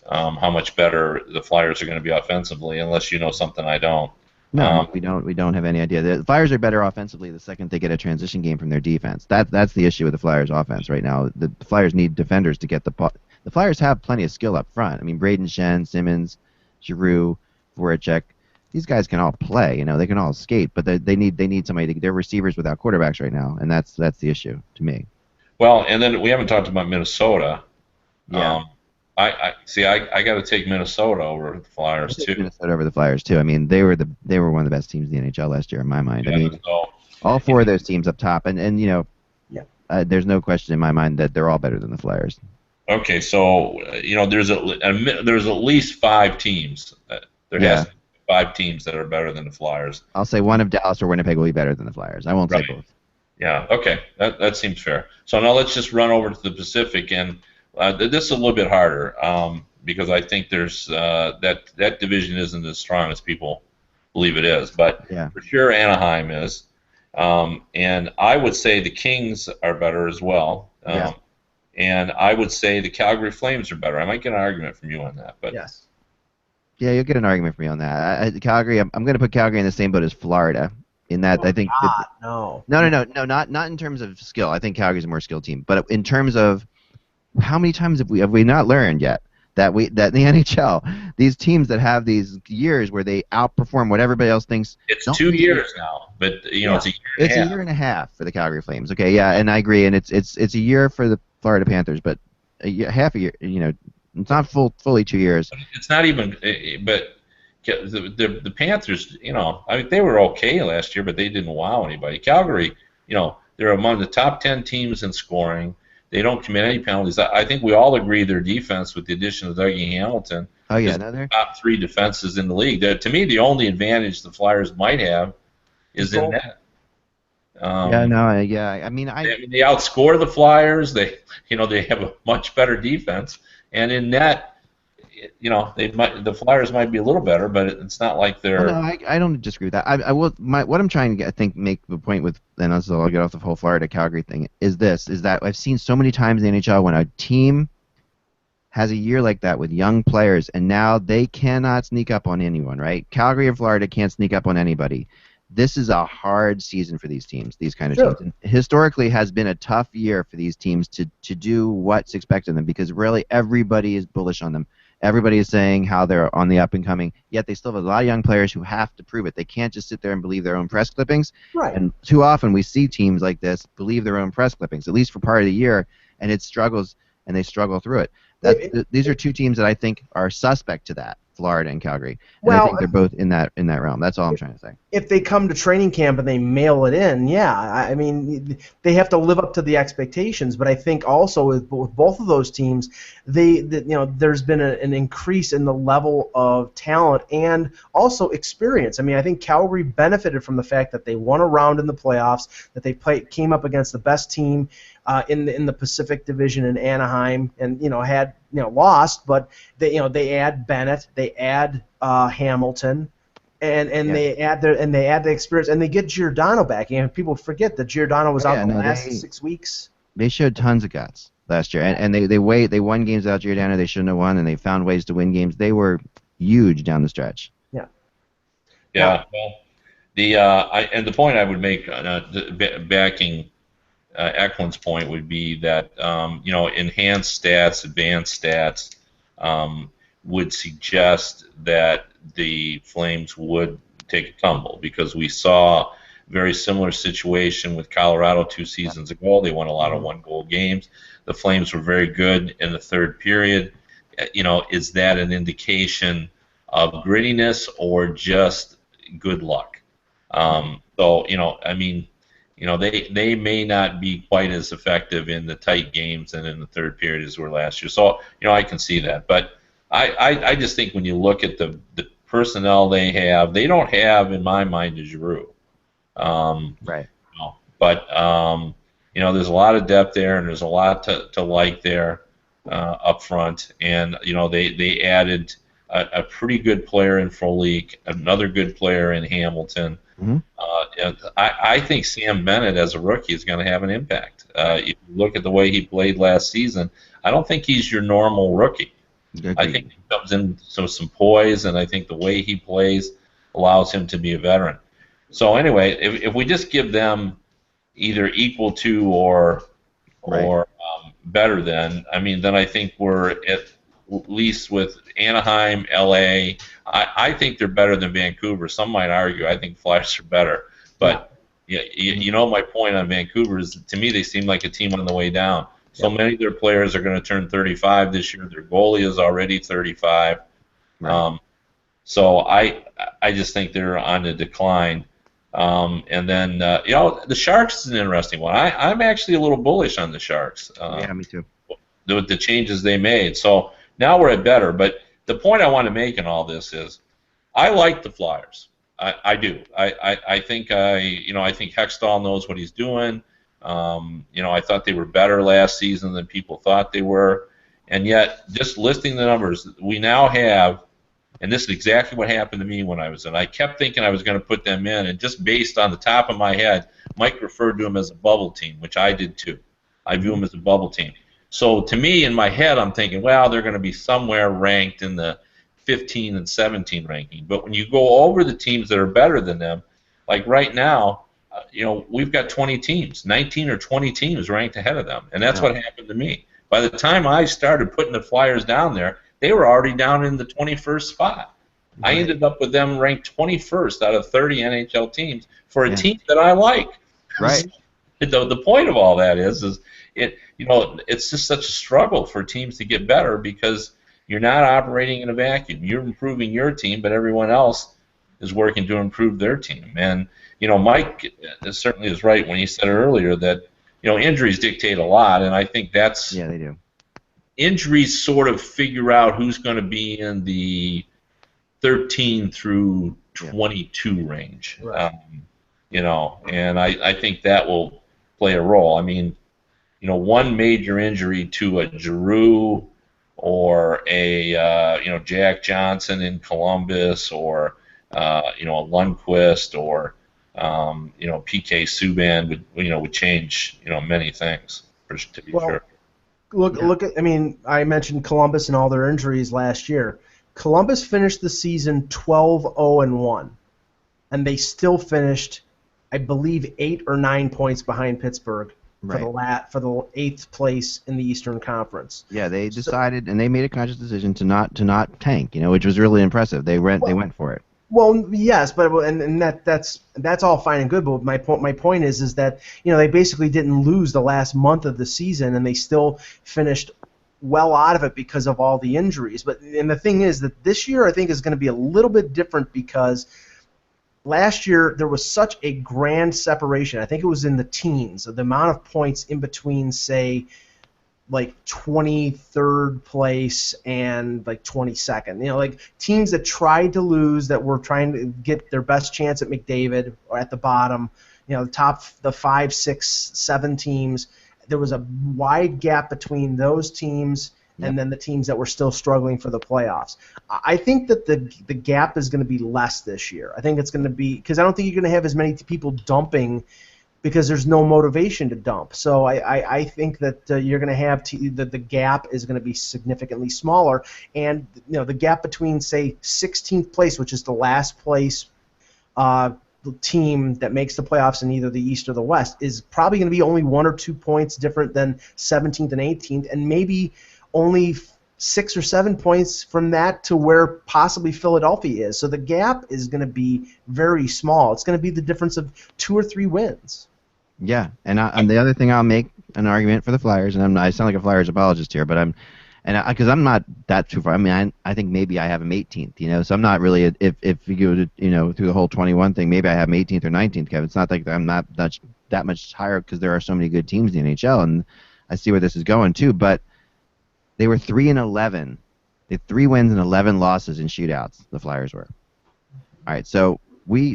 how much better the Flyers are going to be offensively, unless you know something I don't. No, we don't have any idea. The Flyers are better offensively the second they get a transition game from their defense. That's the issue with the Flyers offense right now. The Flyers need defenders to get the puck. The Flyers have plenty of skill up front. I mean, Braden Shen, Simmons, Giroux, Voracek. These guys can all play, they can all skate, but they need somebody. They're receivers without quarterbacks right now, and that's the issue to me. Well, and then we haven't talked about Minnesota. Yeah. I got to take Minnesota over the Flyers too. Minnesota over the Flyers too. I mean, they were one of the best teams in the NHL last year in my mind. Yeah, I mean, all four of those teams up top, and there's no question in my mind that they're all better than the Flyers. Okay, so there's at least 5 teams. There has to be 5 teams that are better than the Flyers. I'll say one of Dallas or Winnipeg will be better than the Flyers. I won't say both. Yeah, okay, that seems fair. So now let's just run over to the Pacific, and this is a little bit harder because I think there's that division isn't as strong as people believe it is, but for sure Anaheim is, and I would say the Kings are better as well. And I would say the Calgary Flames are better. I might get an argument from you on that, but yes. Yeah, you'll get an argument from me on that. Calgary, I'm going to put Calgary in the same boat as Florida. In that, I think. No, not in terms of skill. I think Calgary's a more skilled team, but in terms of how many times have we not learned yet that in the NHL, these teams that have these years where they outperform what everybody else thinks. It's 2 years now, but it's a year and a half. It's a year and a half for the Calgary Flames. Okay, yeah, and I agree, and it's a year for the Florida Panthers, but half a year. It's not fully 2 years. It's not even, but the Panthers, I mean, they were okay last year, but they didn't wow anybody. Calgary, they're among the top 10 teams in scoring. They don't commit any penalties. I think we all agree their defense, with the addition of Dougie Hamilton, is the top 3 defenses in the league. To me, the only advantage the Flyers might have is in that. I mean, they outscore the Flyers. They have a much better defense, and in that, the Flyers might be a little better, but it's not like they're. No, I don't disagree with that. What I'm trying to make the point with, and also I'll get off the whole Florida Calgary thing, is that I've seen so many times in the NHL when a team has a year like that with young players, and now they cannot sneak up on anyone, right? Calgary or Florida can't sneak up on anybody. This is a hard season for these teams, these kind of teams. And historically has been a tough year for these teams to do what's expected of them, because really everybody is bullish on them. Everybody is saying how they're on the up and coming, yet they still have a lot of young players who have to prove it. They can't just sit there and believe their own press clippings. Right. And too often we see teams like this believe their own press clippings, at least for part of the year, and it struggles, and they struggle through it. These are 2 teams that I think are suspect to that, Florida and Calgary. And I think they're both in that realm. That's all I'm trying to say. If they come to training camp and they mail it in, I mean, they have to live up to the expectations. But I think also with both of those teams, there's been an increase in the level of talent and also experience. I mean, I think Calgary benefited from the fact that they won a round in the playoffs, that they came up against the best team in the Pacific Division in Anaheim, and had lost, but they add Bennett, they add Hamilton, and they add the experience, and they get Giordano back. And people forget that Giordano was out the last 6 weeks. They showed tons of guts last year, and they won games without Giordano. They shouldn't have won, and they found ways to win games. They were huge down the stretch. Yeah. Well, and the point I would make backing Eklund's point would be that enhanced stats, advanced stats, would suggest that the Flames would take a tumble, because we saw a very similar situation with Colorado 2 seasons ago. They won a lot of one-goal games. The Flames were very good in the third period. Is that an indication of grittiness or just good luck? They may not be quite as effective in the tight games and in the third period as were last year. So, I can see that. But I just think when you look at the personnel they have, they don't have, in my mind, a Giroux. Right. But, there's a lot of depth there, and there's a lot to like there up front. And, they added a pretty good player in Frolik, another good player in Hamilton. Mm-hmm. I think Sam Bennett, as a rookie, is going to have an impact. If you look at the way he played last season, I don't think he's your normal rookie. Agreed. I think he comes in with some poise, and I think the way he plays allows him to be a veteran. So anyway, if we just give them either equal to or better than, then I think we're at least with Anaheim, LA. I think they're better than Vancouver. Some might argue I think Flyers are better. But my point on Vancouver is, to me, they seem like a team on the way down. So many of their players are going to turn 35 this year. Their goalie is already 35. Right. So I just think they're on the decline. And then, the Sharks is an interesting one. I'm actually a little bullish on the Sharks. Yeah, me too. With the changes they made. So now we're at better. But the point I want to make in all this is, I like the Flyers. I do. I think Hextall knows what he's doing. I thought they were better last season than people thought they were. And yet, just listing the numbers, we now have, and this is exactly what happened to me when I was in. I kept thinking I was going to put them in, and just based on the top of my head, Mike referred to them as a bubble team, which I did too. I view them as a bubble team. So to me, in my head, I'm thinking, well, they're going to be somewhere ranked in the 15 and 17 ranking. But when you go over the teams that are better than them, like right now, we've got 20 teams, 19 or 20 teams ranked ahead of them, and that's what happened to me. By the time I started putting the Flyers down there, they were already down in the 21st spot. Right. I ended up with them ranked 21st out of 30 NHL teams for a team that I like. Right. The point of all that is it's just such a struggle for teams to get better, because you're not operating in a vacuum. You're improving your team, but everyone else is working to improve their team. And Mike certainly is right when he said earlier that injuries dictate a lot, and I think that's they do. Injuries sort of figure out who's going to be in the 13 through 22 range. Right. And I think that will play a role. One major injury to a Giroux or a Jack Johnson in Columbus, or a Lundqvist, or PK Subban would change many things to be sure. Look at. I mentioned Columbus and all their injuries last year. Columbus finished the season 12-0-1, and they still finished, I believe, 8 or 9 points behind Pittsburgh for the 8th place in the Eastern Conference. Yeah, they decided, and they made a conscious decision to not tank, which was really impressive. They went for it. Well, yes, but that's all fine and good. But my point is that they basically didn't lose the last month of the season, and they still finished well out of it because of all the injuries. And the thing is that this year I think is going to be a little bit different, because last year there was such a grand separation. I think it was in the teens, the amount of points in between, say, like 23rd place and like 22nd. Like teams that tried to lose, that were trying to get their best chance at McDavid, or at the bottom, the 5, 6, 7 teams. There was a wide gap between those teams and then the teams that were still struggling for the playoffs. I think that the gap is going to be less this year. I think it's going to be, because I don't think you're going to have as many people dumping, because there's no motivation to dump. So I think that you're going to have the gap is going to be significantly smaller, and the gap between, say, 16th place, which is the last place team that makes the playoffs in either the East or the West, is probably going to be only 1 or 2 points different than 17th and 18th, and maybe only 6 or 7 points from that to where possibly Philadelphia is. So the gap is going to be very small. It's going to be the difference of 2 or 3 wins. Yeah, and the other thing, I'll make an argument for the Flyers, and I sound like a Flyers apologist here, but because I'm not that too far. I mean, I think maybe I have them 18th, so I'm not really, if you go to, through the whole 21 thing, maybe I have them 18th or 19th, Kevin. It's not like I'm not that much higher because there are so many good teams in the NHL, and I see where this is going too, but they were 3-11. They had 3 wins and 11 losses in shootouts, the Flyers were. All right, so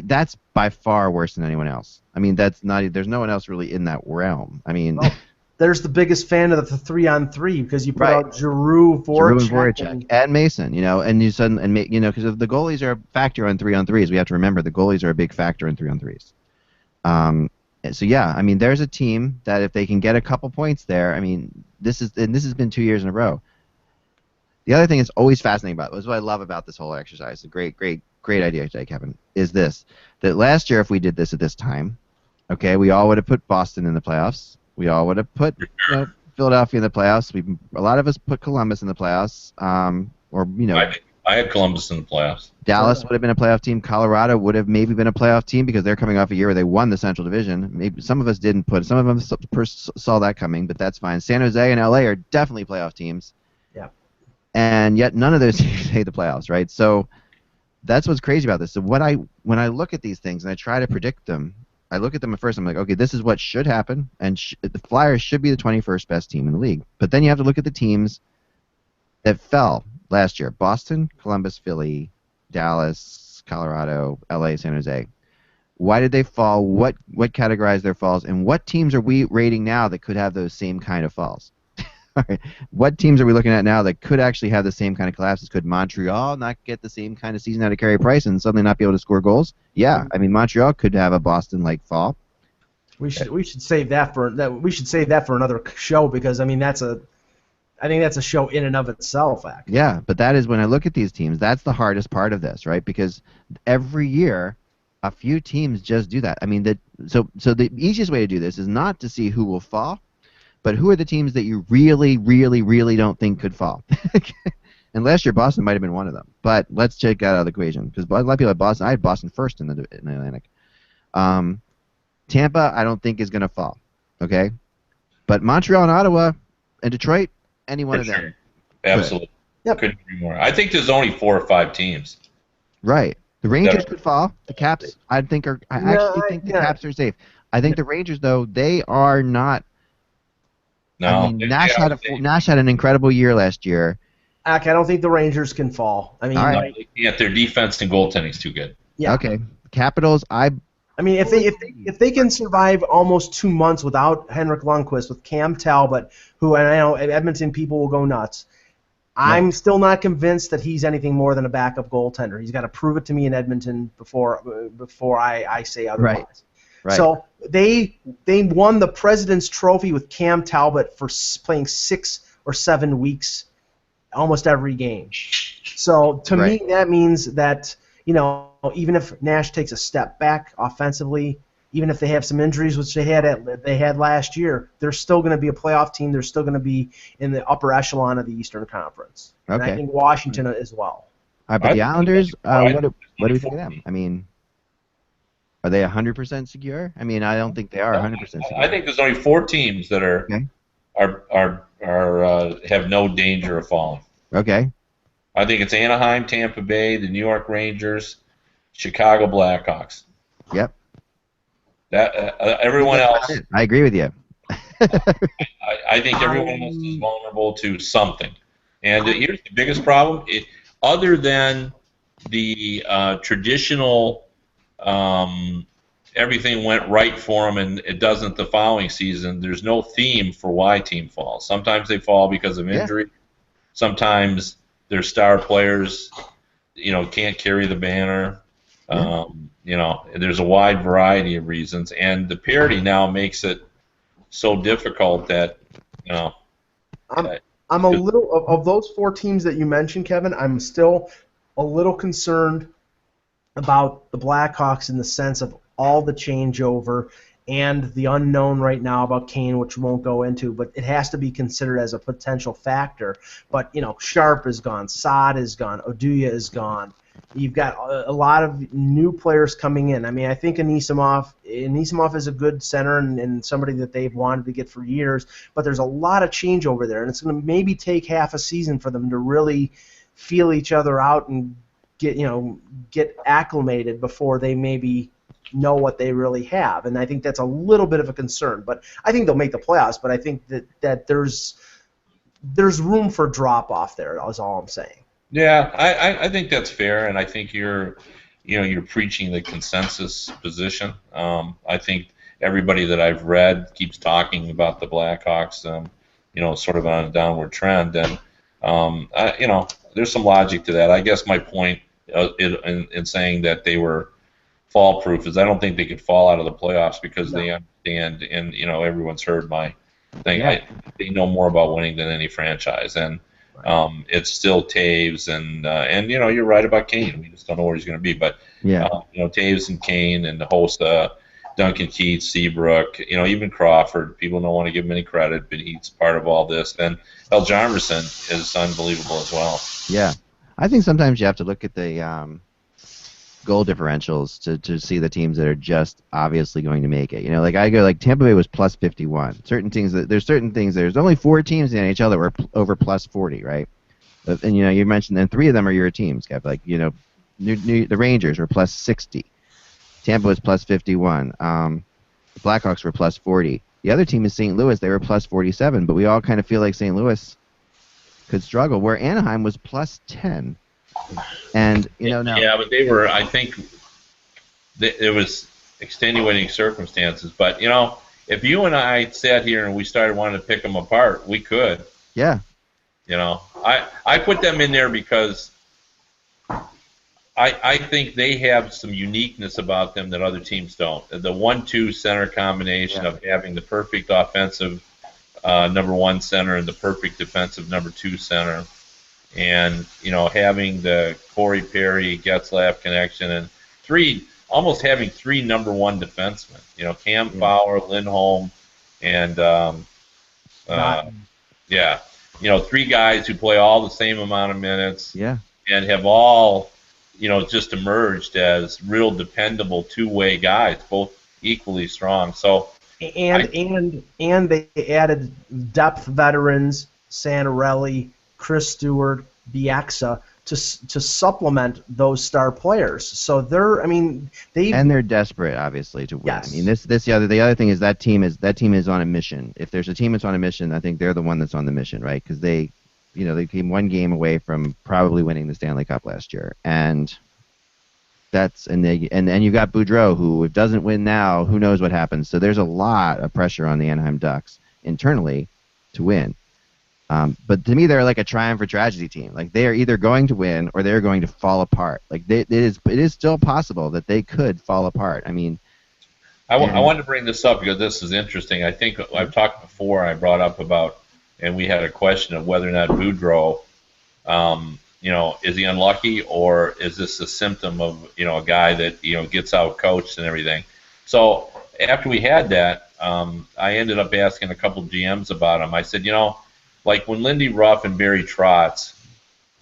that's by far worse than anyone else. I mean, there's no one else really in that realm. I mean, there's the biggest fan of the 3-on-3 because you put out Giroux, Voracek, and Mason, and you said, because the goalies are a factor on 3-on-3s. We have to remember the goalies are a big factor in 3-on-3s. So yeah, I mean, there's a team that if they can get a couple points there, I mean, this has been 2 years in a row. The other thing that's always fascinating about this is what I love about this whole exercise. The great idea today, Kevin, is that last year if we did this at this time, okay, we all would have put Boston in the playoffs. We all would have put Philadelphia in the playoffs. A lot of us put Columbus in the playoffs, I had Columbus in the playoffs. Dallas would have been a playoff team. Colorado would have maybe been a playoff team because they're coming off a year where they won the Central Division. Maybe some of us didn't some of them saw that coming, but that's fine. San Jose and LA are definitely playoff teams. Yeah. And yet none of those teams made the playoffs, right? So that's what's crazy about this. So when I look at these things and I try to predict them, I look at them at first. I'm like, okay, this is what should happen, and the Flyers should be the 21st best team in the league. But then you have to look at the teams that fell last year: Boston, Columbus, Philly, Dallas, Colorado, LA, San Jose. Why did they fall? What categorized their falls? And what teams are we rating now that could have those same kind of falls? What teams are we looking at now that could actually have the same kind of collapses? Could Montreal not get the same kind of season out of Carey Price and suddenly not be able to score goals? Yeah, I mean, Montreal could have a Boston-like fall. We should save that for another show because I mean I think that's a show in and of itself. Actually. Yeah, but that is when I look at these teams, that's the hardest part of this, right? Because every year, a few teams just do that. I mean, so the easiest way to do this is not to see who will fall, but who are the teams that you really, really, really don't think could fall? And last year, Boston might have been one of them. But let's check that out of the equation because a lot of people had Boston. I had Boston first in the Atlantic. Tampa, I don't think is going to fall. Okay, but Montreal and Ottawa and Detroit, any one of them. Absolutely. Yep. Couldn't agree more. I think there's only 4 or 5 teams. Right. The Rangers could fall. The Caps, I think the Caps are safe. I think the Rangers, though, they are not. No. I mean, Nash had an incredible year last year. I don't think the Rangers can fall. I mean, no, they can't. Their defense and goaltending is too good. Yeah. Okay. Capitals, I mean, if they can survive almost 2 months without Henrik Lundqvist, with Cam Talbot, who, and I know Edmonton people will go nuts. I'm still not convinced that he's anything more than a backup goaltender. He's got to prove it to me in Edmonton before I say otherwise. Right. So they won the President's Trophy with Cam Talbot for playing 6 or 7 weeks, almost every game. So to me, that means that even if Nash takes a step back offensively, even if they have some injuries, which they had last year, they're still going to be a playoff team. They're still going to be in the upper echelon of the Eastern Conference. Okay. And I think Washington as well. All right, but the Islanders, what do we think of them? I mean, are they 100% secure? I mean, I don't think they are 100% secure. I think there's only 4 teams that are have no danger of falling. Okay. I think it's Anaheim, Tampa Bay, the New York Rangers, Chicago Blackhawks. Yep. That everyone else. I agree with you. I think everyone else is vulnerable to something. And here's the biggest problem: other than the traditional, everything went right for them, and it doesn't the following season. There's no theme for why a team falls. Sometimes they fall because of injury. Yeah. Sometimes their star players, can't carry the banner. Yeah. There's a wide variety of reasons, and the parity now makes it so difficult that, I'm a little of those 4 teams that you mentioned, Kevin. I'm still a little concerned about the Blackhawks in the sense of all the changeover and the unknown right now about Kane, which we won't go into, but it has to be considered as a potential factor. But, Sharp is gone, Saad is gone, Oduya is gone. You've got a lot of new players coming in. I mean, I think Anisimov is a good center and somebody that they've wanted to get for years, but there's a lot of change over there, and it's going to maybe take half a season for them to really feel each other out and get acclimated before they maybe know what they really have. And I think that's a little bit of a concern. But I think they'll make the playoffs, but I think that there's room for drop-off there, is all I'm saying. Yeah, I think that's fair, and I think you're preaching the consensus position. I think everybody that I've read keeps talking about the Blackhawks, sort of on a downward trend, and there's some logic to that. I guess my point in saying that they were fall-proof is I don't think they could fall out of the playoffs because they understand, and everyone's heard my thing. Yeah. They know more about winning than any franchise, and it's still Taves, and you're right about Kane. We just don't know where he's going to be, but Taves and Kane and the host Duncan Keith, Seabrook, even Crawford. People don't want to give him any credit, but he's part of all this. And Eljarmerson is unbelievable as well. Yeah, I think sometimes you have to look at the goal differentials to see the teams that are just obviously going to make it. Like Tampa Bay was plus 51. There's only 4 teams in the NHL that were over plus 40, right? And you mentioned then 3 of them are your teams, Kev. The Rangers were plus 60. Tampa was plus 51. The Blackhawks were plus 40. The other team is St. Louis. They were plus 47, but we all kind of feel like St. Louis could struggle, where Anaheim was plus 10. And, now... Yeah, but they were, I think, it was extenuating circumstances. But, if you and I sat here and we started wanting to pick them apart, we could. Yeah. I put them in there because I think they have some uniqueness about them that other teams don't. The 1-2 center combination of having the perfect offensive number 1 center and the perfect defensive number 2 center, and having the Corey Perry Getzlaf connection, and almost having 3 number 1 defensemen. Cam Fowler, Lindholm, and 3 guys who play all the same amount of minutes. Yeah. And have all just emerged as real dependable 2-way guys, both equally strong. So and they added depth veterans, Santorelli, Chris Stewart, Bieksa, to supplement those star players. So they're desperate, obviously, to win. Yes. I mean, the other thing is that team is on a mission. If there's a team that's on a mission, I think they're the one that's on the mission, right? Because they came 1 game away from probably winning the Stanley Cup last year, and then you got Boudreau, who if doesn't win now, who knows what happens. So there's a lot of pressure on the Anaheim Ducks internally to win. But to me, they're like a triumph or tragedy team. Like, they are either going to win or they're going to fall apart. Like, it is still possible that they could fall apart. I mean, I wanted to bring this up because this is interesting. I think I've talked before. I brought up about, and we had a question of whether or not Boudreau, is he unlucky, or is this a symptom of a guy that gets out coached and everything? So after we had that, I ended up asking a couple of GMs about him. I said, like when Lindy Ruff and Barry Trotz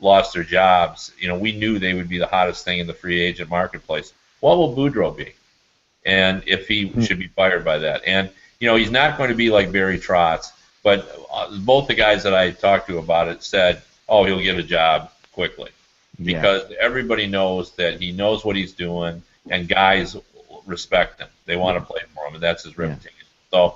lost their jobs, we knew they would be the hottest thing in the free agent marketplace. What will Boudreau be? And if he should be fired by that. And, he's not going to be like Barry Trotz, but both the guys that I talked to about it said, oh, he'll get a job quickly. Because everybody knows that he knows what he's doing, and guys respect him. They want to play for him, and that's his reputation. So,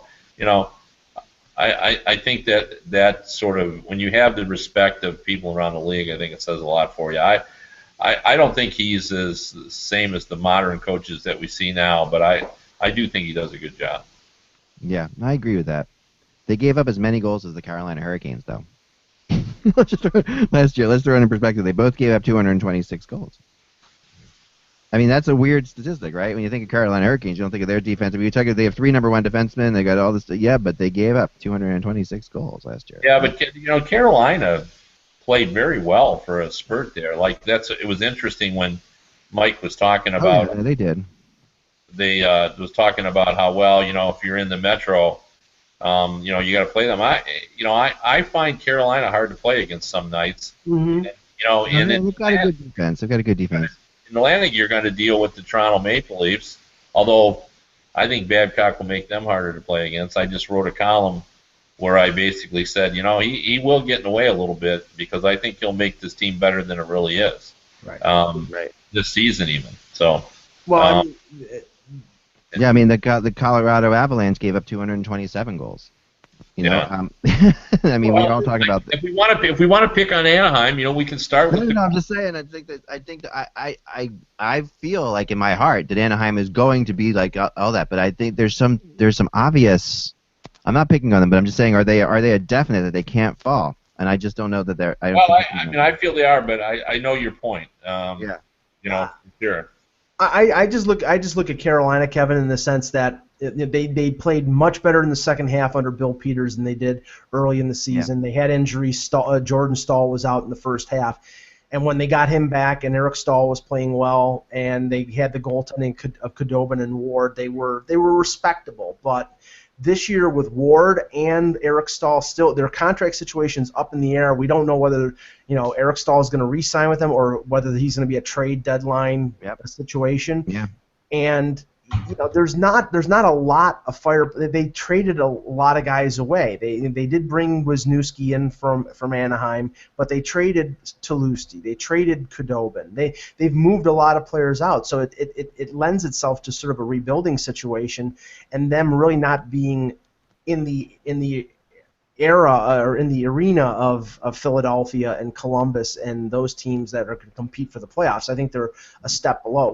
I think that sort of, when you have the respect of people around the league, I think it says a lot for you. I don't think he's as same as the modern coaches that we see now, but I do think he does a good job. Yeah, I agree with that. They gave up as many goals as the Carolina Hurricanes, though. Last year, let's throw it in perspective. They both gave up 226 goals. I mean, that's a weird statistic, right? When you think of Carolina Hurricanes, you don't think of their defense. If you talk, they have 3 number 1 defensemen. They got all this. Yeah, but they gave up 226 goals last year. Yeah, but Carolina played very well for a spurt there. Like it was interesting when Mike was talking about. Yeah, they did. they was talking about how, well, if you're in the Metro, you got to play them. I find Carolina hard to play against some nights. Mm-hmm. They've got a good defense. They've got a good defense. In Atlantic, you're going to deal with the Toronto Maple Leafs, although I think Babcock will make them harder to play against. I just wrote a column where I basically said, he will get in the way a little bit because I think he'll make this team better than it really is. Right. Right. This season even. So. Well, the Colorado Avalanche gave up 227 goals. I mean, we're all talking about. If we want to pick on Anaheim, we can start with. No, I'm just saying. I think that I feel like in my heart that Anaheim is going to be like all that, but I think there's some obvious. I'm not picking on them, but I'm just saying, are they a definite that they can't fall? And I just don't know that they're. I feel they are, but I know your point. Sure. I just look at Carolina, Kevin, in the sense that they played much better in the second half under Bill Peters than they did early in the season. Yeah. They had injuries. Jordan Staal was out in the first half, and when they got him back and Eric Staal was playing well, and they had the goaltending of Khudobin and Ward, they were respectable. But this year with Ward and Eric Staal, still their contract situation's up in the air. We don't know whether Eric Staal is going to re-sign with them or whether he's going to be a trade deadline situation. Yeah. And there's not a lot of fire. They traded a lot of guys away. They did bring Wisniewski in from Anaheim, but they traded Toulouse. They traded Khudobin. They've moved a lot of players out, so it lends itself to sort of a rebuilding situation, and them really not being in the era or in the arena of Philadelphia and Columbus and those teams that are going to compete for the playoffs. I think they're a step below.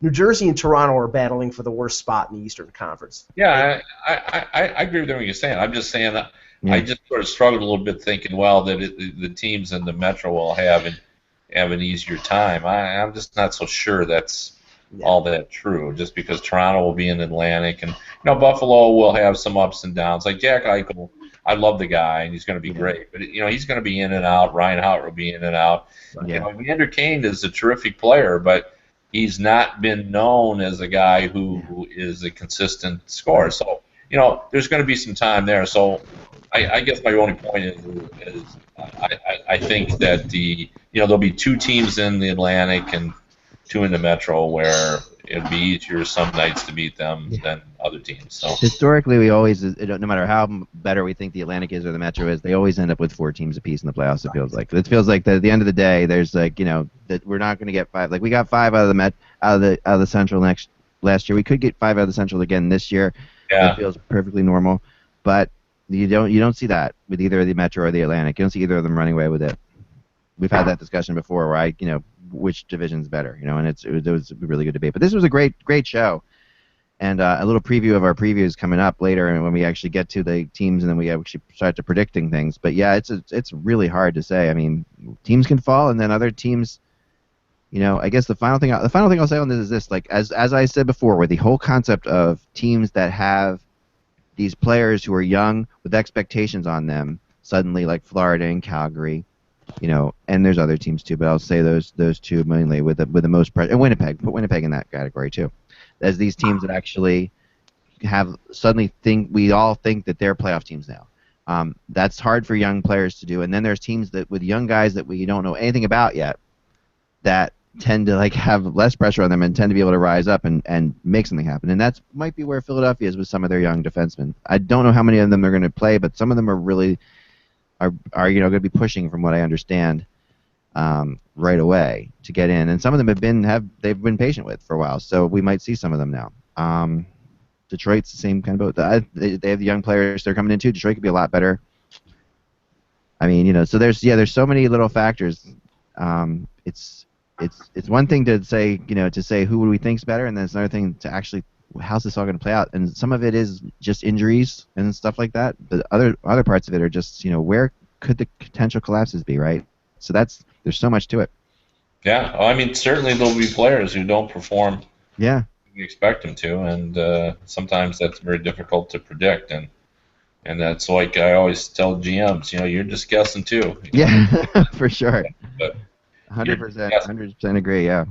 New Jersey and Toronto are battling for the worst spot in the Eastern Conference. Yeah, I agree with everything you're saying. I'm just saying that I just sort of struggled a little bit thinking, well, that the teams in the Metro will have an easier time. I'm just not so sure that's all that true, just because Toronto will be in Atlantic, and Buffalo will have some ups and downs. Like Jack Eichel, I love the guy, and he's going to be great, but he's going to be in and out. Ryan Howard will be in and out. Yeah. Evander Kane is a terrific player, but he's not been known as a guy who is a consistent scorer. So, there's going to be some time there. So, I guess my only point is I think that there'll be two teams in the Atlantic and two in the Metro where it'd be easier some nights to beat them than other teams. So historically, we always, no matter how better we think the Atlantic is or the Metro is, they always end up with 4 teams apiece in the playoffs. It feels like at the end of the day, there's that we're not going to get 5. Like we got 5 out of the Central last year. We could get 5 out of the Central again this year. Yeah. It feels perfectly normal, but you don't see that with either the Metro or the Atlantic. You don't see either of them running away with it. We've had that discussion before, where which division's better, and it was a really good debate. But this was a great show, and a little preview of our previews coming up later, and when we actually get to the teams, and then we actually start to predicting things. But yeah, it's really hard to say. I mean, teams can fall, and then other teams, I guess the final thing I'll say on this is this: like as I said before, with the whole concept of teams that have these players who are young with expectations on them, suddenly like Florida and Calgary. And there's other teams too, but I'll say those two mainly with the most pressure. And Winnipeg, put Winnipeg in that category too, as these teams that actually have suddenly we all think that they're playoff teams now. That's hard for young players to do. And then there's teams that with young guys that we don't know anything about yet, that tend to have less pressure on them and tend to be able to rise up and make something happen. And that might be where Philadelphia is with some of their young defensemen. I don't know how many of them they're going to play, but some of them are really. Are going to be pushing, from what I understand, right away to get in, and some of them they've been patient with for a while, so we might see some of them now. Detroit's the same kind of boat. They have the young players they're coming into. Detroit could be a lot better. I mean, so there's so many little factors. It's one thing to say who would we think's better, and then it's another thing to actually how's this all going to play out? And some of it is just injuries and stuff like that. But other parts of it are just, where could the potential collapses be, right? So there's so much to it. Yeah, well, I mean, certainly there'll be players who don't perform. Yeah. You expect them to, and sometimes that's very difficult to predict. And that's like I always tell GMs, you're just guessing too. Yeah, for sure. But 100% agree. Yeah.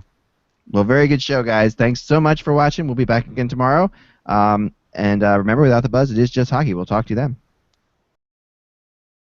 Well, very good show, guys. Thanks so much for watching. We'll be back again tomorrow. And remember, without the buzz, it is just hockey. We'll talk to you then.